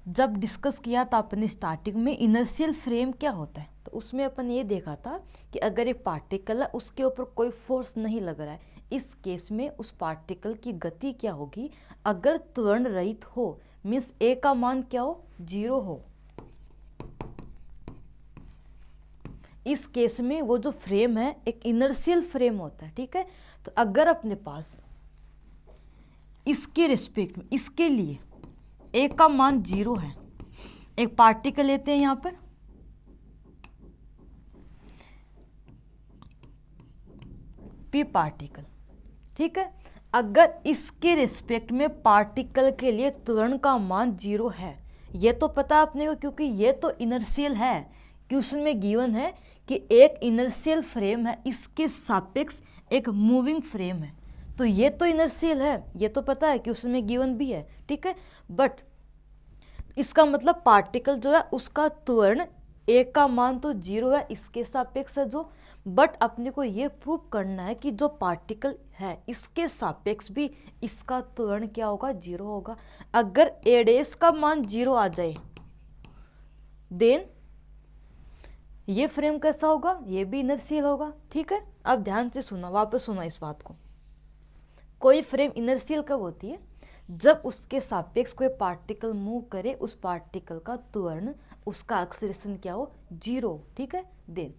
A: जब डिस्कस किया था अपने स्टार्टिंग में इनर्शियल फ्रेम क्या होता है, तो उसमें अपन ये देखा था कि अगर एक पार्टिकल है उसके ऊपर कोई फोर्स नहीं लग रहा है, इस केस में उस पार्टिकल की गति क्या होगी, अगर त्वरण रहित हो, मीन्स ए का मान क्या हो, 0 हो, इस केस में वो जो फ्रेम है एक इनर्शियल फ्रेम होता है। ठीक है, तो अगर अपने पास इसके रिस्पेक्ट में, इसके लिए ए का मान 0 है, एक पार्टिकल लेते हैं यहां पर, पी पार्टिकल। ठीक है, अगर इसके रिस्पेक्ट में पार्टिकल के लिए त्वरण का मान 0 है, ये तो पता है अपने को क्योंकि ये तो इनर्शियल है, क्वेश्चन में गिवन है कि एक इनर्शियल फ्रेम है, इसके सापेक्ष एक मूविंग फ्रेम है, तो ये तो इनर्शियल है, ये तो पता है, क्वेश्चन में गिवन भी है। ठीक है, बट इसका मतलब पार्टिकल जो है उसका त्वरण ए का मान तो 0 है, इसके सापेक्ष है जो, बट अपने को ये प्रूव करना है कि जो पार्टिकल है इसके सापेक्ष भी इसका त्वरण क्या होगा, 0 होगा। अगर ए डैश का मान 0 आ जाए देन ये फ्रेम कैसा होगा, ये भी इनर्शियल होगा। ठीक है, अब ध्यान से सुना, वापस सुना इस बात को। कोई फ्रेम इनर्शियल कब होती है, जब उसके सापेक्ष कोई पार्टिकल मूव करे, उस पार्टिकल का त्वरण, उसका एक्सेलरेशन क्या हो, 0। ठीक है, देन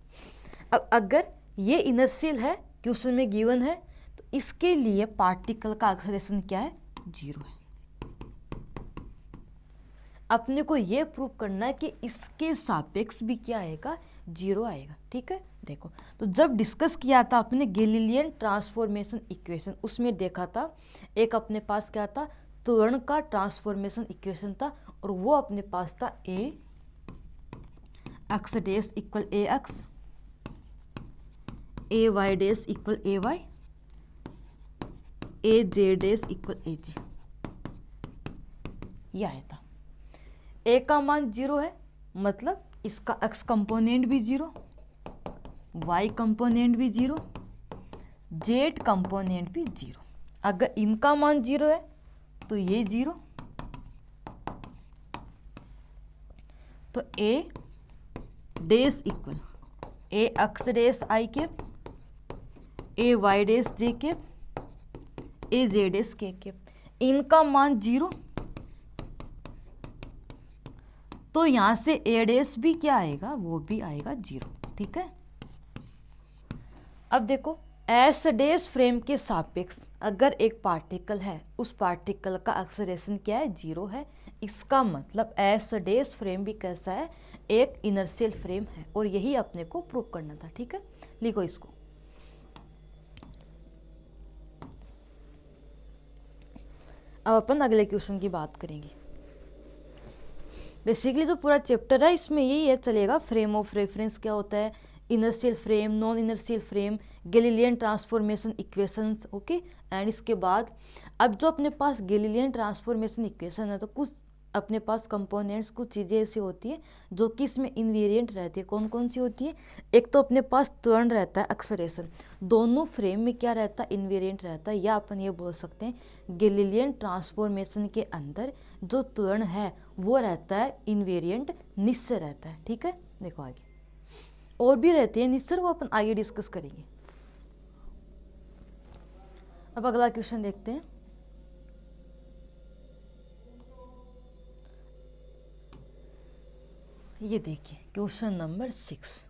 A: अब अगर ये इनर्शियल है, क्वेश्चन में गिवन है, तो इसके लिए पार्टिकल का एक्सेलरेशन क्या है, 0 है। अपने को ये प्रूव करना है कि इसके सापेक्ष भी क्या आएगा, 0 आएगा। ठीक है, देखो तो जब डिस्कस किया था अपने गैलीलियन ट्रांसफॉर्मेशन इक्वेशन, उसमें देखा था एक अपने पास क्या था, त्वरण का ट्रांसफॉर्मेशन इक्वेशन था, और वो अपने पास था ए X dash equal A x, a Y dash equal A y, A J dash equal ए जे, ये आया था। ए का मान 0 है, मतलब इसका एक्स कंपोनेंट भी 0, वाई कंपोनेंट भी 0, जेड कंपोनेंट भी 0। अगर इनका मान 0 है तो ये 0, तो A dash equal A X dash I cap, A Y dash J cap, A J dash K cap. इनका मान 0, तो यहां से ए डैश भी क्या आएगा, वो भी आएगा 0। ठीक है, अब देखो एस डैश फ्रेम के सापेक्ष अगर एक पार्टिकल है, उस पार्टिकल का एक्सेलरेशन क्या है, 0 है। इसका मतलब एस डैश फ्रेम भी कैसा है, एक इनर्शियल फ्रेम है, और यही अपने को प्रूव करना था। ठीक है, लिखो इसको। अब अपन अगले क्वेश्चन की बात करेंगे। बेसिकली जो पूरा चैप्टर है इसमें यही है चलेगा, फ्रेम ऑफ रेफरेंस क्या होता है, inertial frame, non inertial frame, Galilean transformation equations. Okay, and इसके बाद अब जो अपने पास गैलीलियन ट्रांसफॉर्मेशन इक्वेशन है, तो कुछ अपने पास कंपोनेंट्स, कुछ चीज़ें ऐसी होती है जो कि इसमें इनवेरिएंट रहती है। कौन कौन सी होती है, एक तो अपने पास त्वरण रहता है, एक्सेलरेशन, दोनों फ्रेम में क्या रहता है, इनवेरिएंट रहता है। या अपन ये बोल सकते हैं गैलीलियन ट्रांसफॉर्मेशन के अंदर जो त्वरण है वो रहता है इनवेरिएंट, निश्चय रहता है। ठीक है, देखो आगे और भी रहते हैं निश्चय, वो अपन आगे डिस्कस करेंगे। अब अगला क्वेश्चन देखते हैं। ये देखिए क्वेश्चन नंबर 6।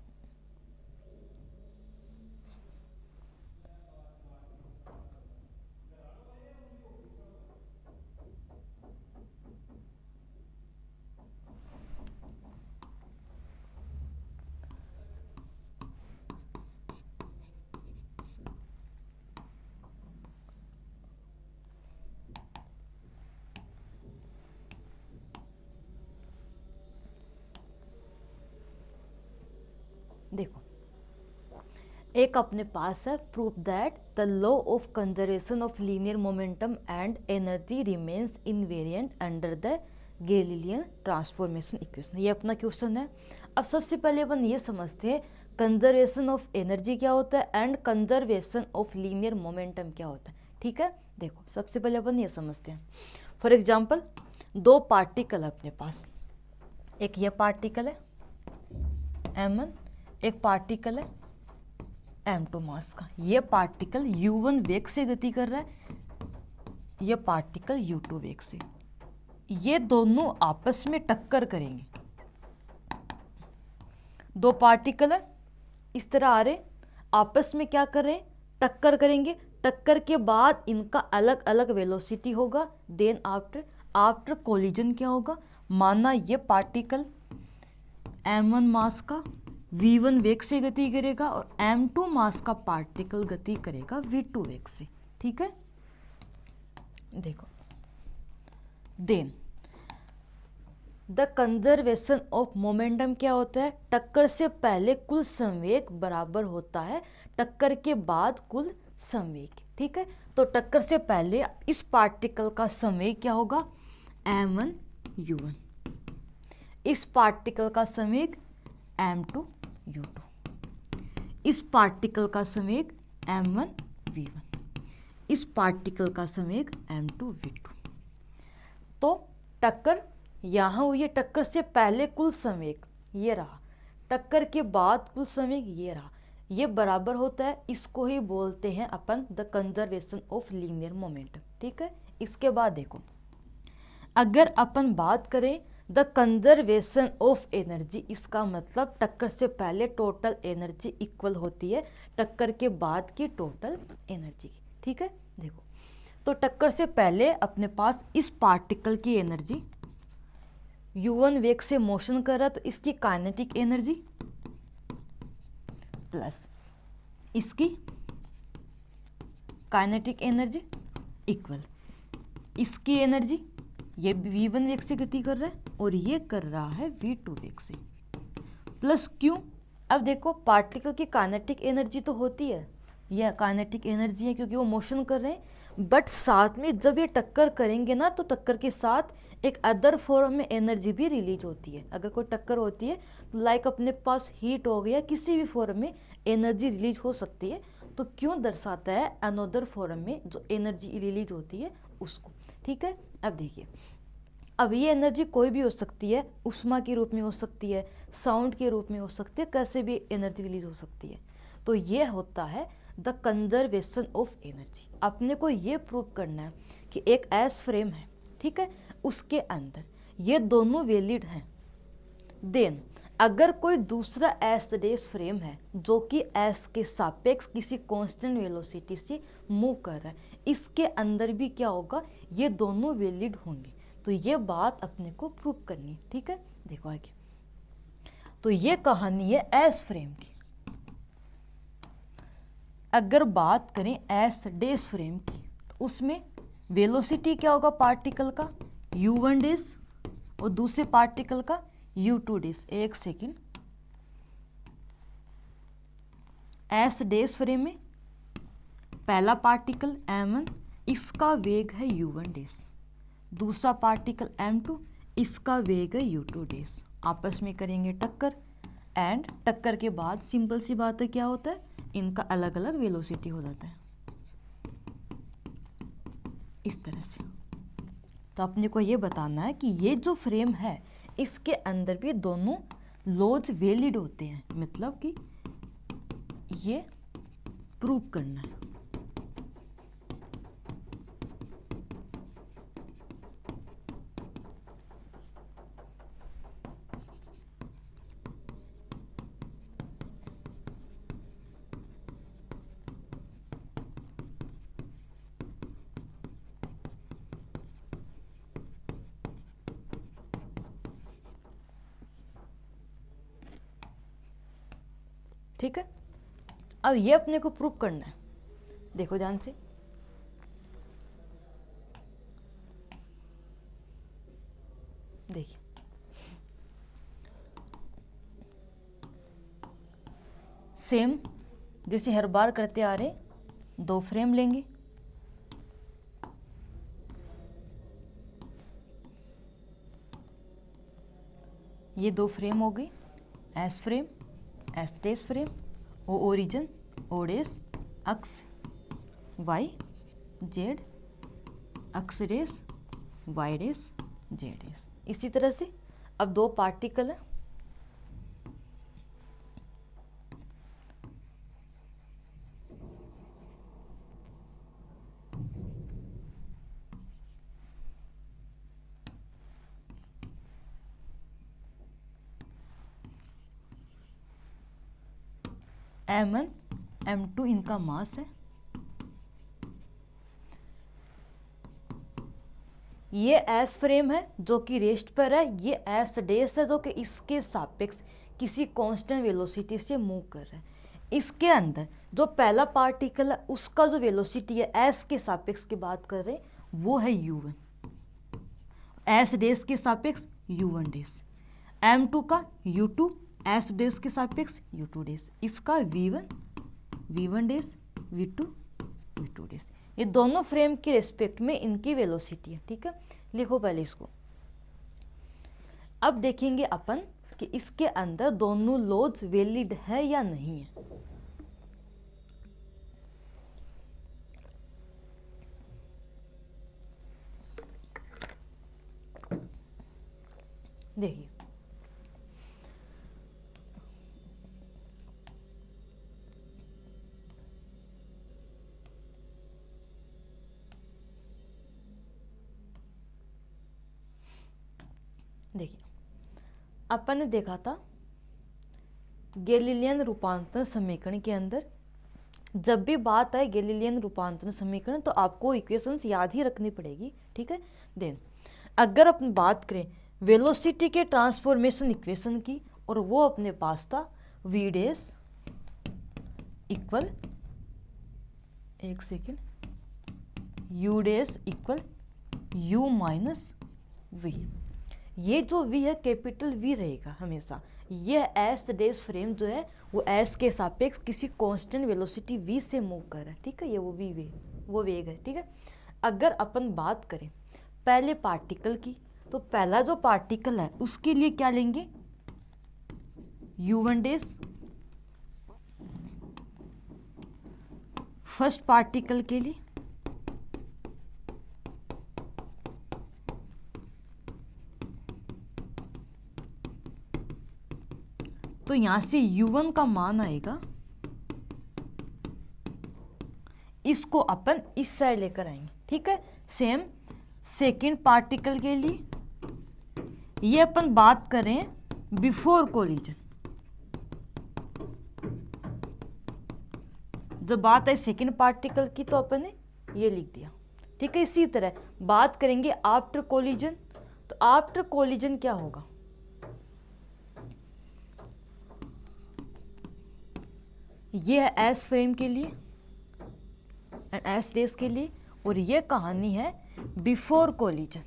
A: देखो एक अपने पास है, proof that the law of conservation of linear momentum and energy remains invariant under the Galilean transformation equation. ये अपना क्वेश्चन है। अब सबसे पहले अपन ये समझते हैं कंजर्वेशन ऑफ एनर्जी क्या होता है and conservation of linear momentum क्या होता है। ठीक है, देखो सबसे पहले अपन ये समझते हैं। फॉर एग्जाम्पल दो पार्टिकल अपने पास, एक ये पार्टिकल है m1, एक पार्टिकल है m2 मास का। ये पार्टिकल u1 वेग से गति कर रहा है, ये पार्टिकल u2 वेग से। ये दोनों आपस में टक्कर करेंगे। दो पार्टिकल है इस तरह आ रहे, आपस में क्या कर रहे हैं, टक्कर करेंगे। टक्कर के बाद इनका अलग अलग वेलोसिटी होगा। देन आफ्टर कोलिजन क्या होगा, माना ये पार्टिकल m1 मास का v1 वेग से गति करेगा और m2 मास का पार्टिकल गति करेगा v2 वेग से। ठीक है, देखो then the conservation of momentum क्या होता है, टक्कर से पहले कुल संवेग बराबर होता है टक्कर के बाद कुल संवेग। ठीक है, तो टक्कर से पहले इस पार्टिकल का संवेग क्या होगा, m1 u1, इस पार्टिकल का संवेग m2 u2। इस पार्टिकल का संवेग m1 v1, इस पार्टिकल का संवेग m2 v2। तो टक्कर यहाँ हुई है, टक्कर से पहले कुल संवेग ये रहा, टक्कर के बाद कुल संवेग ये रहा, ये बराबर होता है, इसको ही बोलते हैं upon the conservation of linear momentum. ठीक है, इसके बाद देखो, अगर अपन बात करें द कंजर्वेशन ऑफ एनर्जी, इसका मतलब टक्कर से पहले टोटल एनर्जी इक्वल होती है टक्कर के बाद की टोटल एनर्जी की। ठीक है, देखो तो टक्कर से पहले अपने पास इस पार्टिकल की एनर्जी u1 वेग से मोशन कर रहा है, तो इसकी काइनेटिक एनर्जी प्लस इसकी काइनेटिक एनर्जी इक्वल इसकी एनर्जी, ये v1 वेग से गति कर रहा है और ये कर रहा है v2 वेग से, प्लस क्यों। अब देखो पार्टिकल की काइनेटिक एनर्जी तो होती है, यह काइनेटिक एनर्जी है क्योंकि वो मोशन कर रहे हैं, बट साथ में जब ये टक्कर करेंगे ना तो टक्कर के साथ एक अदर फॉर्म में एनर्जी भी रिलीज होती है। अगर कोई टक्कर होती है तो लाइक अपने पास हीट हो गया, किसी भी फॉर्म में एनर्जी रिलीज हो सकती है, तो क्यों दर्शाता है अनदर फॉर्म में जो एनर्जी रिलीज होती है उसको। ठीक है, अब देखिए, अब ये एनर्जी कोई भी हो सकती है, ऊष्मा के रूप में हो सकती है, साउंड के रूप में हो सकती है, कैसे भी एनर्जी रिलीज हो सकती है। तो ये होता है द कंजर्वेशन ऑफ एनर्जी। अपने को ये प्रूव करना है कि एक एस फ्रेम है, ठीक है, उसके अंदर ये दोनों वैलिड हैं। देन अगर कोई दूसरा एस डेस फ्रेम है जो कि एस के सापेक्ष किसी कांस्टेंट वेलोसिटी से मूव कर रहा है, इसके अंदर भी क्या होगा, ये दोनों वैलिड होंगे। तो ये बात अपने को प्रूव करनी है। ठीक है, देखो आगे, तो ये कहानी है एस फ्रेम की। अगर बात करें एस डेस फ्रेम की, तो उसमें वेलोसिटी क्या होगा पार्टिकल का u1 डेस और दूसरे पार्टिकल का u2 डेस। एक सेकेंड, एस डेस फ्रेम में पहला पार्टिकल m1, इसका वेग है u1 डेस, दूसरा पार्टिकल m2, इसका वेग है u2 डेस। आपस में करेंगे टक्कर, एंड टक्कर के बाद सिंपल सी बात है क्या होता है, इनका अलग अलग वेलोसिटी हो जाता है इस तरह से। तो अपने को ये बताना है कि ये जो फ्रेम है इसके अंदर भी दोनों लॉज वैलिड होते हैं, मतलब कि ये प्रूव करना है। ठीक है, अब ये अपने को प्रूव करना है। देखो ध्यान से, देखिए सेम जैसे हर बार करते आ रहे, दो फ्रेम लेंगे, ये दो फ्रेम हो गई, एस फ्रेम, एस डेस फ्रेम, ओ ओरिजिन, ओ डेस, अक्स वाई जेड, अक्स डेस, वाई डेस, जेड डेस। इसी तरह से अब दो पार्टिकल है, m1 m2 इनका मास है, ये एस फ्रेम है जो कि रेस्ट पर है, ये एस डेस है जो कि इसके सापेक्ष किसी कांस्टेंट वेलोसिटी से मूव कर रहा है। इसके अंदर जो पहला पार्टिकल है उसका जो वेलोसिटी है एस के सापेक्ष की बात कर रहे हैं वो है u1, एस डेस के सापेक्ष u1 डेस, m2 का u2 एस डेस के सापेक्ष u2 डेस, इसका v1 डेस, v2 डेस। ये दोनों फ्रेम के रिस्पेक्ट में इनकी वेलोसिटी है। ठीक है, लिखो पहले इसको। अब देखेंगे अपन कि इसके अंदर दोनों लॉज वैलिड है या नहीं है। देखिए अपन ने देखा था गैलीलियन रूपांतरण समीकरण के अंदर, जब भी बात आए गैलीलियन रूपांतरण समीकरण तो आपको इक्वेशंस याद ही रखनी पड़ेगी, ठीक है। देन अगर अपन बात करें वेलोसिटी के ट्रांसफॉर्मेशन इक्वेशन की, और वो अपने पास था v डैश इक्वल, एक second, u dash equal u minus v। ये जो v है कैपिटल V रहेगा हमेशा। ये एस डैश फ्रेम जो है वो एस के सापेक्ष किसी कांस्टेंट वेलोसिटी v से मूव कर रहा है, ठीक है। ये वो वेग है, ठीक है। अगर अपन बात करें पहले पार्टिकल की, तो पहला जो पार्टिकल है उसके लिए क्या लेंगे, u1 डैश। फर्स्ट पार्टिकल के लिए तो यहां से u1 का मान आएगा, इसको अपन इस साइड लेकर आएंगे, ठीक है। सेम सेकेंड पार्टिकल के लिए, ये अपन बात करें बिफोर कोलिजन, जब बात है सेकेंड पार्टिकल की तो अपन ने ये लिख दिया, ठीक है। इसी तरह बात करेंगे आफ्टर कोलिजन, तो आफ्टर कोलिजन क्या होगा, ये है एस फ्रेम के लिए एंड एस डैश के लिए, और ये कहानी है बिफोर कोलिजन।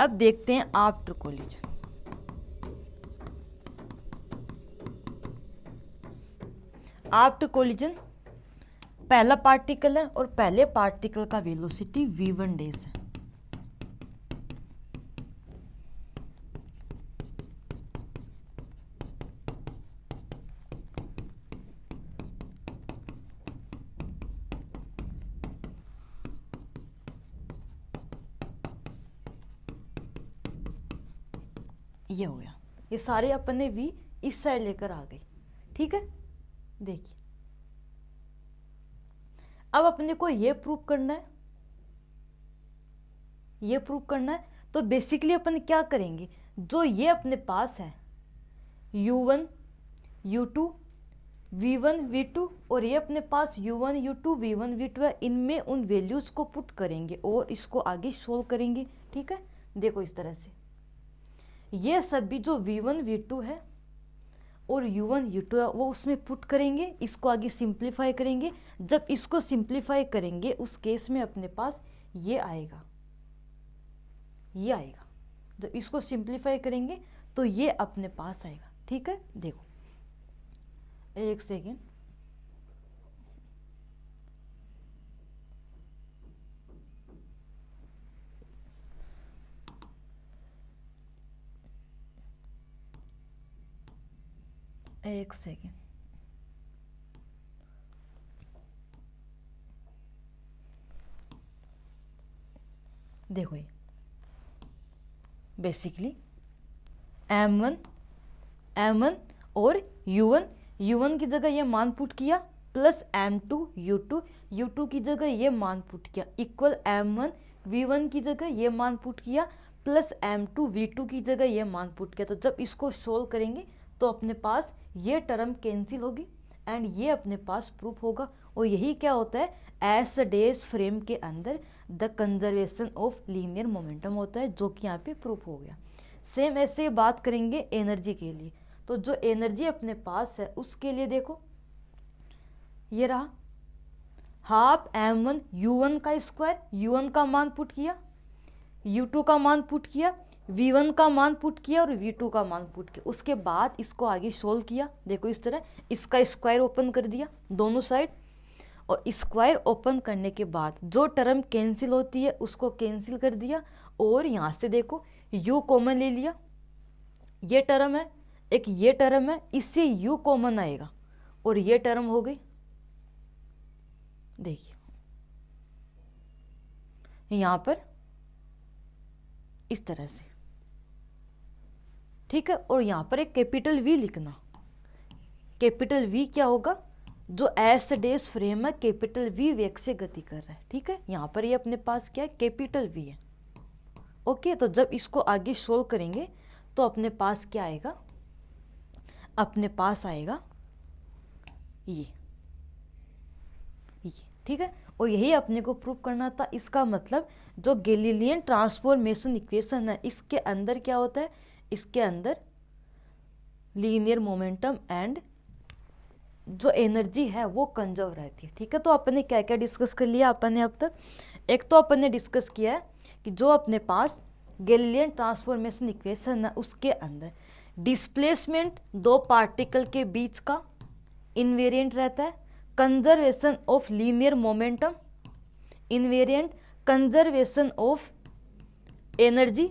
A: अब देखते हैं आफ्टर कोलिजन। आफ्टर कोलिजन पहला पार्टिकल है और पहले पार्टिकल का वेलोसिटी v1 डैश है। ये हो गया, ये सारे अपन ने v इस साइड लेकर आ गए, ठीक है। देखिए अब अपने को ये प्रूव करना है, ये प्रूव करना है, तो बेसिकली अपन क्या करेंगे, जो ये अपने पास है u1 u2 v1 v2 और ये अपने पास u1 u2 v1 v2 है, इनमें उन वैल्यूज को पुट करेंगे और इसको आगे सोल्व करेंगे, ठीक है। देखो इस तरह से ये सभी जो v1 v2 है और u1 u2 है वो उसमें पुट करेंगे, इसको आगे सिंप्लीफाई करेंगे। जब इसको सिंप्लीफाई करेंगे उस केस में अपने पास ये आएगा, ये आएगा। जब इसको सिंप्लीफाई करेंगे तो ये अपने पास आएगा, ठीक है। देखो एक सेकेंड, एक सेकेंड, देखो ये बेसिकली m1 और u1 की जगह ये मान पुट किया प्लस m2 u2 की जगह ये मान पुट किया इक्वल m1 v1 की जगह ये मान पुट किया प्लस m2 v2 की जगह ये मान पुट किया। तो जब इसको सोल्व करेंगे तो अपने पास ये टर्म कैंसिल होगी एंड ये अपने पास प्रूफ होगा। और यही क्या होता है, एस डैश फ्रेम के अंदर the conservation of linear momentum होता है, जो कि यहाँ पे प्रूफ हो गया। सेम ऐसे बात करेंगे एनर्जी के लिए, तो जो एनर्जी अपने पास है उसके लिए देखो ये रहा हाफ m1 u1 का स्क्वायर, u1 का मान पुट किया, u2 का मान पुट किया, v1 का मान पुट किया और v2 का मान पुट किया। उसके बाद इसको आगे सोल्व किया, देखो इस तरह इसका स्क्वायर ओपन कर दिया दोनों साइड, और स्क्वायर ओपन करने के बाद जो टर्म कैंसिल होती है उसको कैंसिल कर दिया, और यहाँ से देखो u कॉमन ले लिया, ये टर्म है, एक ये टर्म है, इससे u कॉमन आएगा और ये टर्म हो गई, देखिए यहाँ पर इस तरह से, ठीक है। और यहाँ पर एक कैपिटल V लिखना, कैपिटल V क्या होगा, जो एस डैश फ्रेम है कैपिटल V वेग से गति कर रहा है, ठीक है। यहाँ पर ये अपने पास क्या है, कैपिटल V है, ओके। तो जब इसको आगे सोल्व करेंगे तो अपने पास क्या आएगा, अपने पास आएगा ये, ठीक है। और यही अपने को प्रूव करना था। इसका मतलब जो गैलीलियन ट्रांसफॉर्मेशन इक्वेशन है, इसके अंदर क्या होता है, इसके अंदर लीनियर मोमेंटम एंड जो एनर्जी है वो कंजर्व रहती है, ठीक है। तो अपन ने क्या क्या डिस्कस कर लिया अपन ने अब तक, एक तो अपन ने डिस्कस किया है कि जो अपने पास गैलीलियन ट्रांसफॉर्मेशन इक्वेशन है उसके अंदर डिस्प्लेसमेंट दो पार्टिकल के बीच का इनवेरिएंट रहता है, conservation of linear momentum invariant, conservation of energy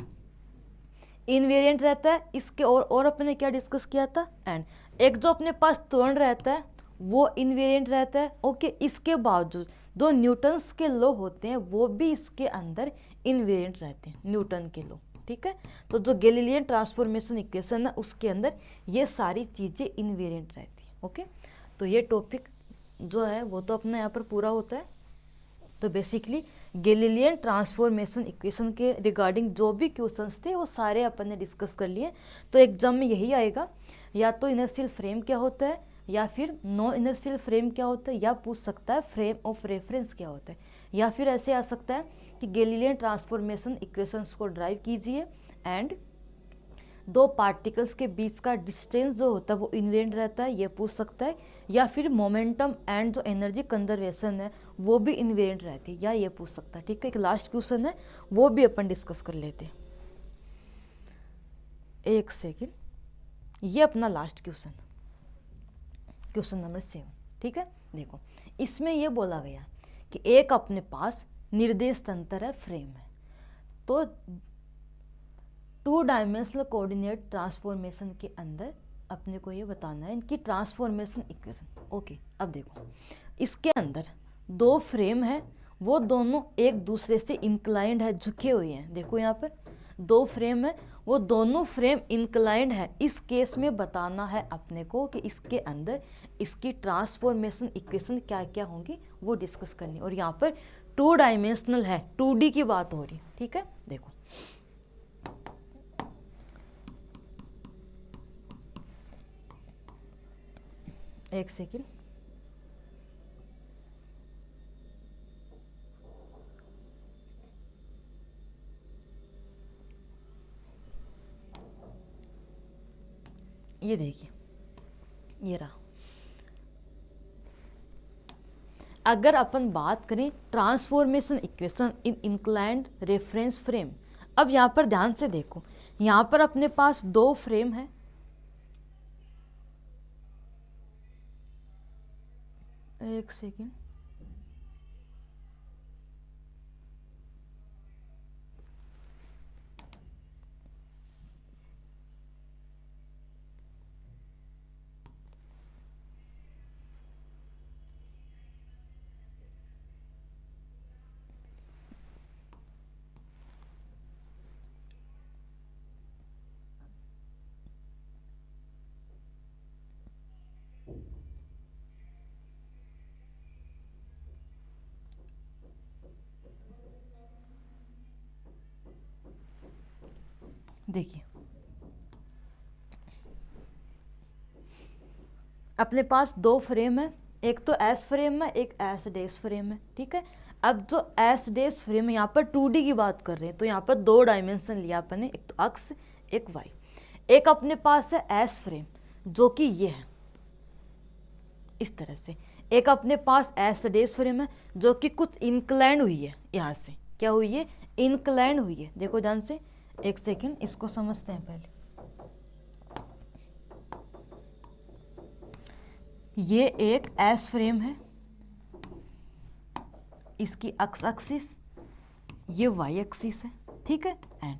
A: invariant रहता है इसके। और अपन ने क्या डिस्कस किया था, एंड एक जो अपने पास त्वरण रहता है वो इनवेरिएंट रहता है, ओके। इसके बावजूद जो न्यूटन्स के लॉ होते हैं वो भी इसके अंदर इनवेरिएंट रहते हैं, न्यूटन के लॉ, ठीक है। तो जो गैलीलियन ट्रांसफॉर्मेशन इक्वेशन है उसके अंदर ये सारी चीज़ें इनवेरिएंट रहती हैं, ओके। तो ये टॉपिक जो है वो तो अपना यहाँ पर पूरा होता है। तो बेसिकली गैलीलियन ट्रांसफॉर्मेशन इक्वेशन के रिगार्डिंग जो भी क्वेश्चंस थे वो सारे अपन ने डिस्कस कर लिए। तो एग्जाम में यही आएगा, या तो इनर्शियल फ्रेम क्या होता है, या फिर नॉन इनर्शियल फ्रेम क्या होता है, या पूछ सकता है फ्रेम ऑफ रेफरेंस क्या होता है, या फिर ऐसे आ सकता है कि गैलीलियन ट्रांसफॉर्मेशन इक्वेशंस को ड्राइव कीजिए एंड दो पार्टिकल्स के बीच का डिस्टेंस जो होता है वो इनवेरिएंट रहता है, ये पूछ सकता है, या फिर मोमेंटम एंड जो एनर्जी कंजर्वेशन है वो भी इनवेरिएंट रहती है, या ये पूछ सकता है, ठीक है। एक लास्ट क्वेश्चन है वो भी अपन डिस्कस कर लेते हैं, एक सेकेंड। ये अपना लास्ट क्वेश्चन, क्वेश्चन नंबर 7, ठीक है। देखो इसमें ये बोला गया कि एक अपने पास निर्देश तंत्र है, फ्रेम है, तो 2 डायमेंशनल कोऑर्डिनेट ट्रांसफॉर्मेशन के अंदर अपने को ये बताना है इनकी ट्रांसफॉर्मेशन इक्वेशन, ओके। अब देखो इसके अंदर दो फ्रेम है, वो दोनों एक दूसरे से इंक्लाइंड है, झुके हुए हैं। देखो यहाँ पर दो फ्रेम है, वो दोनों फ्रेम इंक्लाइंड है। इस केस में बताना है अपने को कि इसके अंदर इसकी ट्रांसफॉर्मेशन इक्वेशन क्या क्या होंगी वो डिस्कस करनी। और यहाँ पर 2 डायमेंशनल है, 2D की बात हो रही, ठीक है। देखो एक सेकेंड, ये देखिए ये रहा। अगर अपन बात करें transformation equation in inclined reference frame, अब यहाँ पर ध्यान से देखो, यहाँ पर अपने पास दो फ्रेम है, एक सेकेंड, देखिए अपने पास दो फ्रेम है, एक तो एस फ्रेम है, एक एस डैश फ्रेम है, ठीक है। अब जो एस डैश फ्रेम है यहाँ पर 2D की बात कर रहे हैं, तो यहाँ पर 2 डायमेंशन लिया अपन ने, एक तो अक्स एक वाई। एक अपने पास है एस फ्रेम जो कि ये है इस तरह से, एक अपने पास एस डैश फ्रेम है जो कि कुछ इंक्लाइन हुई है, यहाँ से क्या हुई है, इंक्लाइन हुई है। देखो ध्यान से, एक सेकेंड इसको समझते हैं पहले। ये एक एस फ्रेम है, इसकी एक्स एक्सिस, ये वाई एक्सिस है, ठीक है। एंड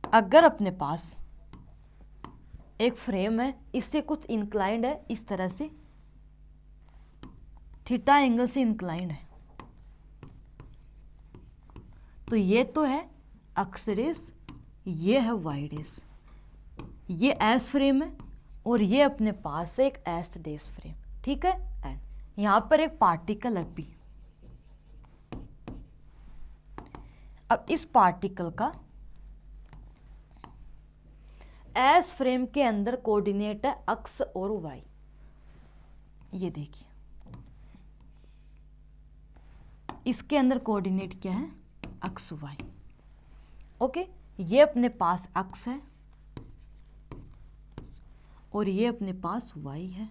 A: अगर अपने पास एक फ्रेम है, इससे कुछ इंक्लाइंड है इस तरह से, थीटा एंगल से इंक्लाइंड है, तो ये तो है एक्स रेस, ये है वाई रेस, ये एस फ्रेम है और ये अपने पास है एक एस डेस फ्रेम, ठीक है। एंड यहां पर एक पार्टिकल है पी। अब इस पार्टिकल का एस फ्रेम के अंदर कोऑर्डिनेट है एक्स और वाई, ये देखिए इसके अंदर कोऑर्डिनेट क्या है, एक्स वाई, ओके। ये अपने पास एक्स है और ये अपने पास वाई है,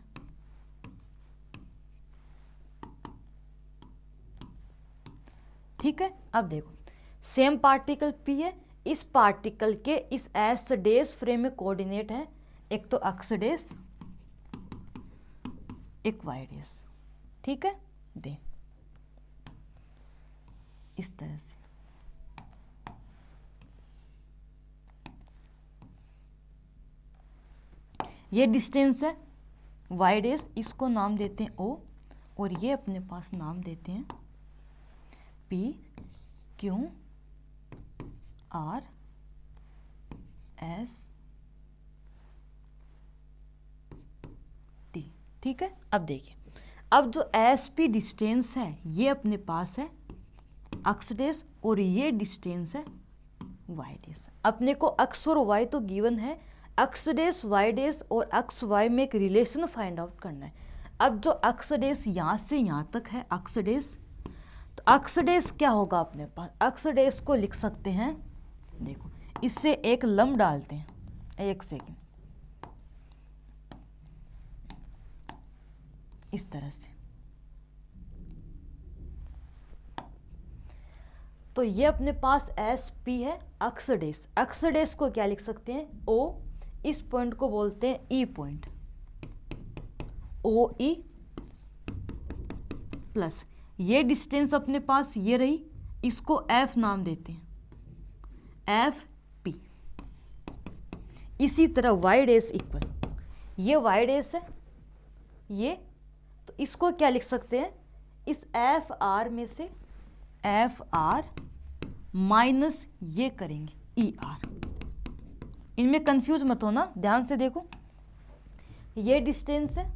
A: ठीक है। अब देखो सेम पार्टिकल पी है, इस पार्टिकल के इस एस डेस फ्रेम में कोऑर्डिनेट है एक तो एक्स डेस, एक वाई डेस, ठीक है। दे इस तरह से ये डिस्टेंस है वाई डेस, इसको नाम देते हैं ओ, और ये अपने पास नाम देते हैं P Q R S T, ठीक है। अब देखिए, अब जो एस पी डिस्टेंस है ये अपने पास है एक्स डेस और ये डिस्टेंस है वाई डेस। अपने को एक्स और वाई तो गिवन है, एक्स डेस वाई डेस और एक्स वाई में एक रिलेशन फाइंड आउट करना है। अब जो एक्स डेस यहाँ से यहाँ तक है एक्स डेस, तो एक्स डेस क्या होगा अपने पास, एक्स डेस को लिख सकते हैं, देखो इससे एक लंब डालते हैं, एक सेकेंड, इस तरह से, तो ये अपने पास एस पी है एक्स डेस, एक्स डेस को क्या लिख सकते हैं ओ, इस पॉइंट को बोलते हैं ई पॉइंट, ओ ई प्लस ये डिस्टेंस अपने पास ये रही, इसको एफ नाम देते हैं, एफ पी। इसी तरह वाई डेस इक्वल, ये वाई डेस है ये, तो इसको क्या लिख सकते हैं, इस एफ आर में से एफ आर माइनस ये करेंगे ई आर। इनमें कंफ्यूज मत होना, ध्यान से देखो, ये डिस्टेंस है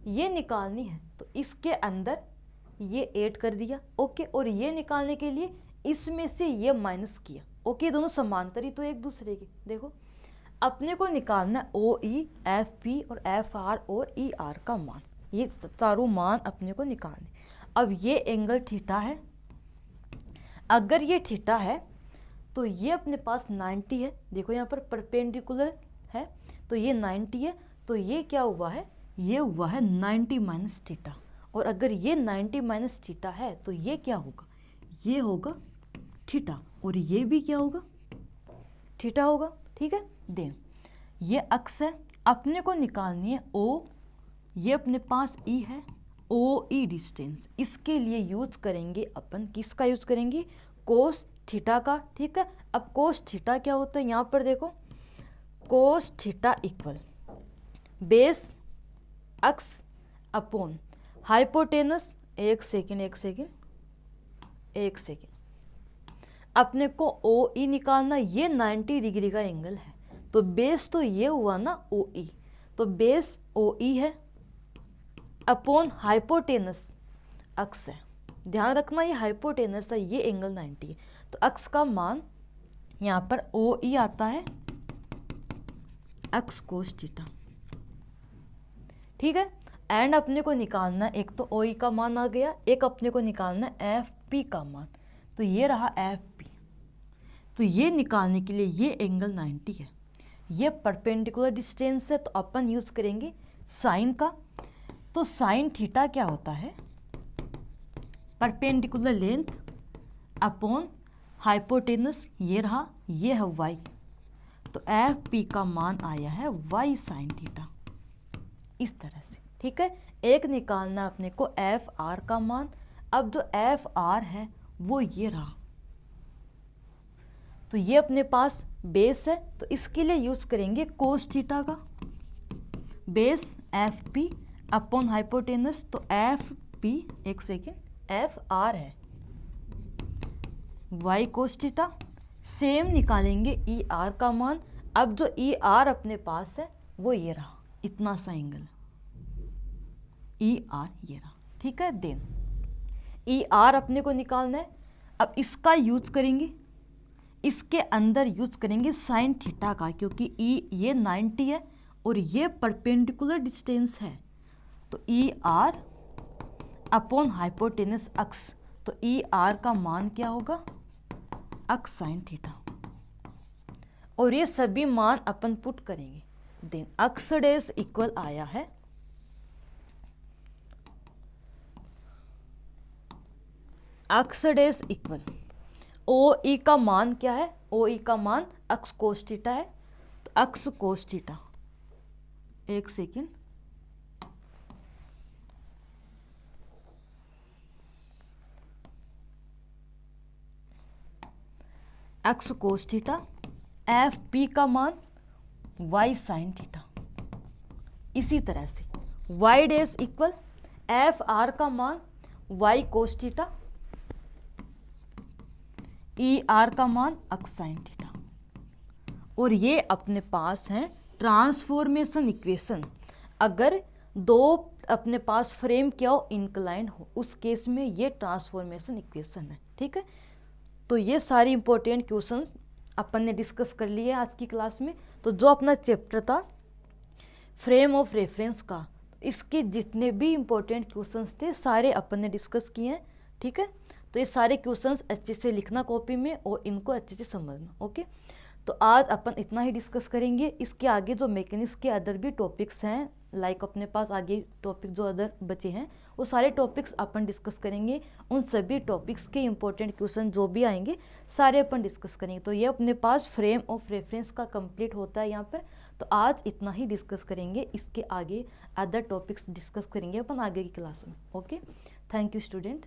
A: ये निकालनी है, तो इसके अंदर ये ऐड कर दिया, ओके, और ये निकालने के लिए इसमें से ये माइनस किया, ओके। दोनों समांतर ही तो एक दूसरे के, देखो अपने को निकालना ओ ई एफ पी और एफ आर और ई आर का मान, ये चारों मान अपने को निकालने। अब ये एंगल थीटा है, अगर ये थीटा है तो ये अपने पास 90 है, देखो यहाँ पर परपेंडिकुलर है तो ये 90 है, तो ये क्या हुआ है, ये हुआ है 90 माइनस थीटा, और अगर ये 90 माइनस थीटा है तो ये क्या होगा, ये होगा थीटा, और ये भी क्या होगा, थीटा होगा, ठीक है। देन ये अक्स है, अपने को निकालनी है ओ, ये अपने पास ई है, ओ ई डिस्टेंस, इसके लिए यूज करेंगे अपन, किसका यूज करेंगे, कोस थीटा का, ठीक है। अब कोस थीटा क्या होता है, यहाँ पर देखो cos theta equal base x upon hypotenuse, एक सेकेंड, अपने को ओ ई निकालना, ये 90 डिग्री का एंगल है, तो बेस तो ये हुआ ना ओ ई, तो बेस ओ ई है अपॉन हाइपोटेनस एक्स है, ध्यान रखना ये हाइपोटेनस है, ये एंगल 90 है, तो एक्स का मान यहाँ पर ओ ई आता है एक्स कोस थीटा, ठीक है। एंड अपने को निकालना, एक तो ओ ई का मान आ गया, एक अपने को निकालना एफ पी का मान, तो ये रहा एफ पी, तो ये निकालने के लिए ये एंगल 90 है, ये परपेंडिकुलर डिस्टेंस है, तो अपन यूज करेंगे साइन का, तो साइन थीटा क्या होता है, परपेंडिकुलर लेंथ अपॉन हाइपोटेनस, ये रहा, ये है वाई, तो एफ पी का मान आया है वाई साइन थीटा, इस तरह से, ठीक है। एक निकालना अपने को एफ आर का मान। अब जो एफ आर है वो ये रहा, तो ये अपने पास बेस है, तो इसके लिए यूज करेंगे कोस थीटा का, base F P upon hypotenuse, तो एफ पी, एक सेकेंड, एफ आर है वाई कोस थीटा। सेम निकालेंगे ई आर का मान। अब जो ई आर अपने पास है वो ये रहा, इतना सा एंगल, ई आर ये रहा, ठीक है। देन ई आर अपने को निकालना है। अब इसका यूज करेंगे, इसके अंदर यूज करेंगे साइन थीटा का, क्योंकि ई ये 90 है और ये परपेंडिकुलर डिस्टेंस है, तो ई आर अपॉन हाइपोटेनस अक्स, तो ई आर का मान क्या होगा, अक्स साइन थीटा, और ये सभी मान अपन पुट करेंगे। देन अक्स डेस इक्वल आया है अक्स डेस इक्वल ओ ई का मान क्या है, ओ ई का मान अक्स कोस थीटा है, तो अक्स कोस थीटा, एक second, x cos theta, F P का मान वाई साइन थीटा। इसी तरह से वाई डेस इक्वल एफ आर का मान y cos theta, E R का मान एक्स साइन थीटा, और ये अपने पास है ट्रांसफॉर्मेशन इक्वेशन। अगर दो अपने पास फ्रेम क्या हो, इंक्लाइंड हो, उस केस में ये ट्रांसफॉर्मेशन इक्वेशन है, ठीक है। तो ये सारी इंपॉर्टेंट क्वेश्चंस अपन ने डिस्कस कर लिए आज की क्लास में। तो जो अपना चैप्टर था फ्रेम ऑफ रेफरेंस का, इसके जितने भी इंपॉर्टेंट क्वेश्चंस थे सारे अपन ने डिस्कस किए हैं, ठीक है। तो ये सारे क्वेश्चंस अच्छे से लिखना कॉपी में और इनको अच्छे से समझना, ओके। तो आज अपन इतना ही डिस्कस करेंगे। इसके आगे जो मैकेनिक्स के अदर भी टॉपिक्स हैं, लाइक अपने पास आगे टॉपिक जो अदर बचे हैं, वो सारे टॉपिक्स अपन डिस्कस करेंगे। उन सभी टॉपिक्स के इंपॉर्टेंट क्वेश्चन जो भी आएंगे सारे अपन डिस्कस करेंगे। तो ये अपने पास फ्रेम ऑफ रेफरेंस का कंप्लीट होता है यहाँ पर। तो आज इतना ही डिस्कस करेंगे, इसके आगे अदर टॉपिक्स डिस्कस करेंगे अपन आगे की क्लास में, ओके। Thank you student.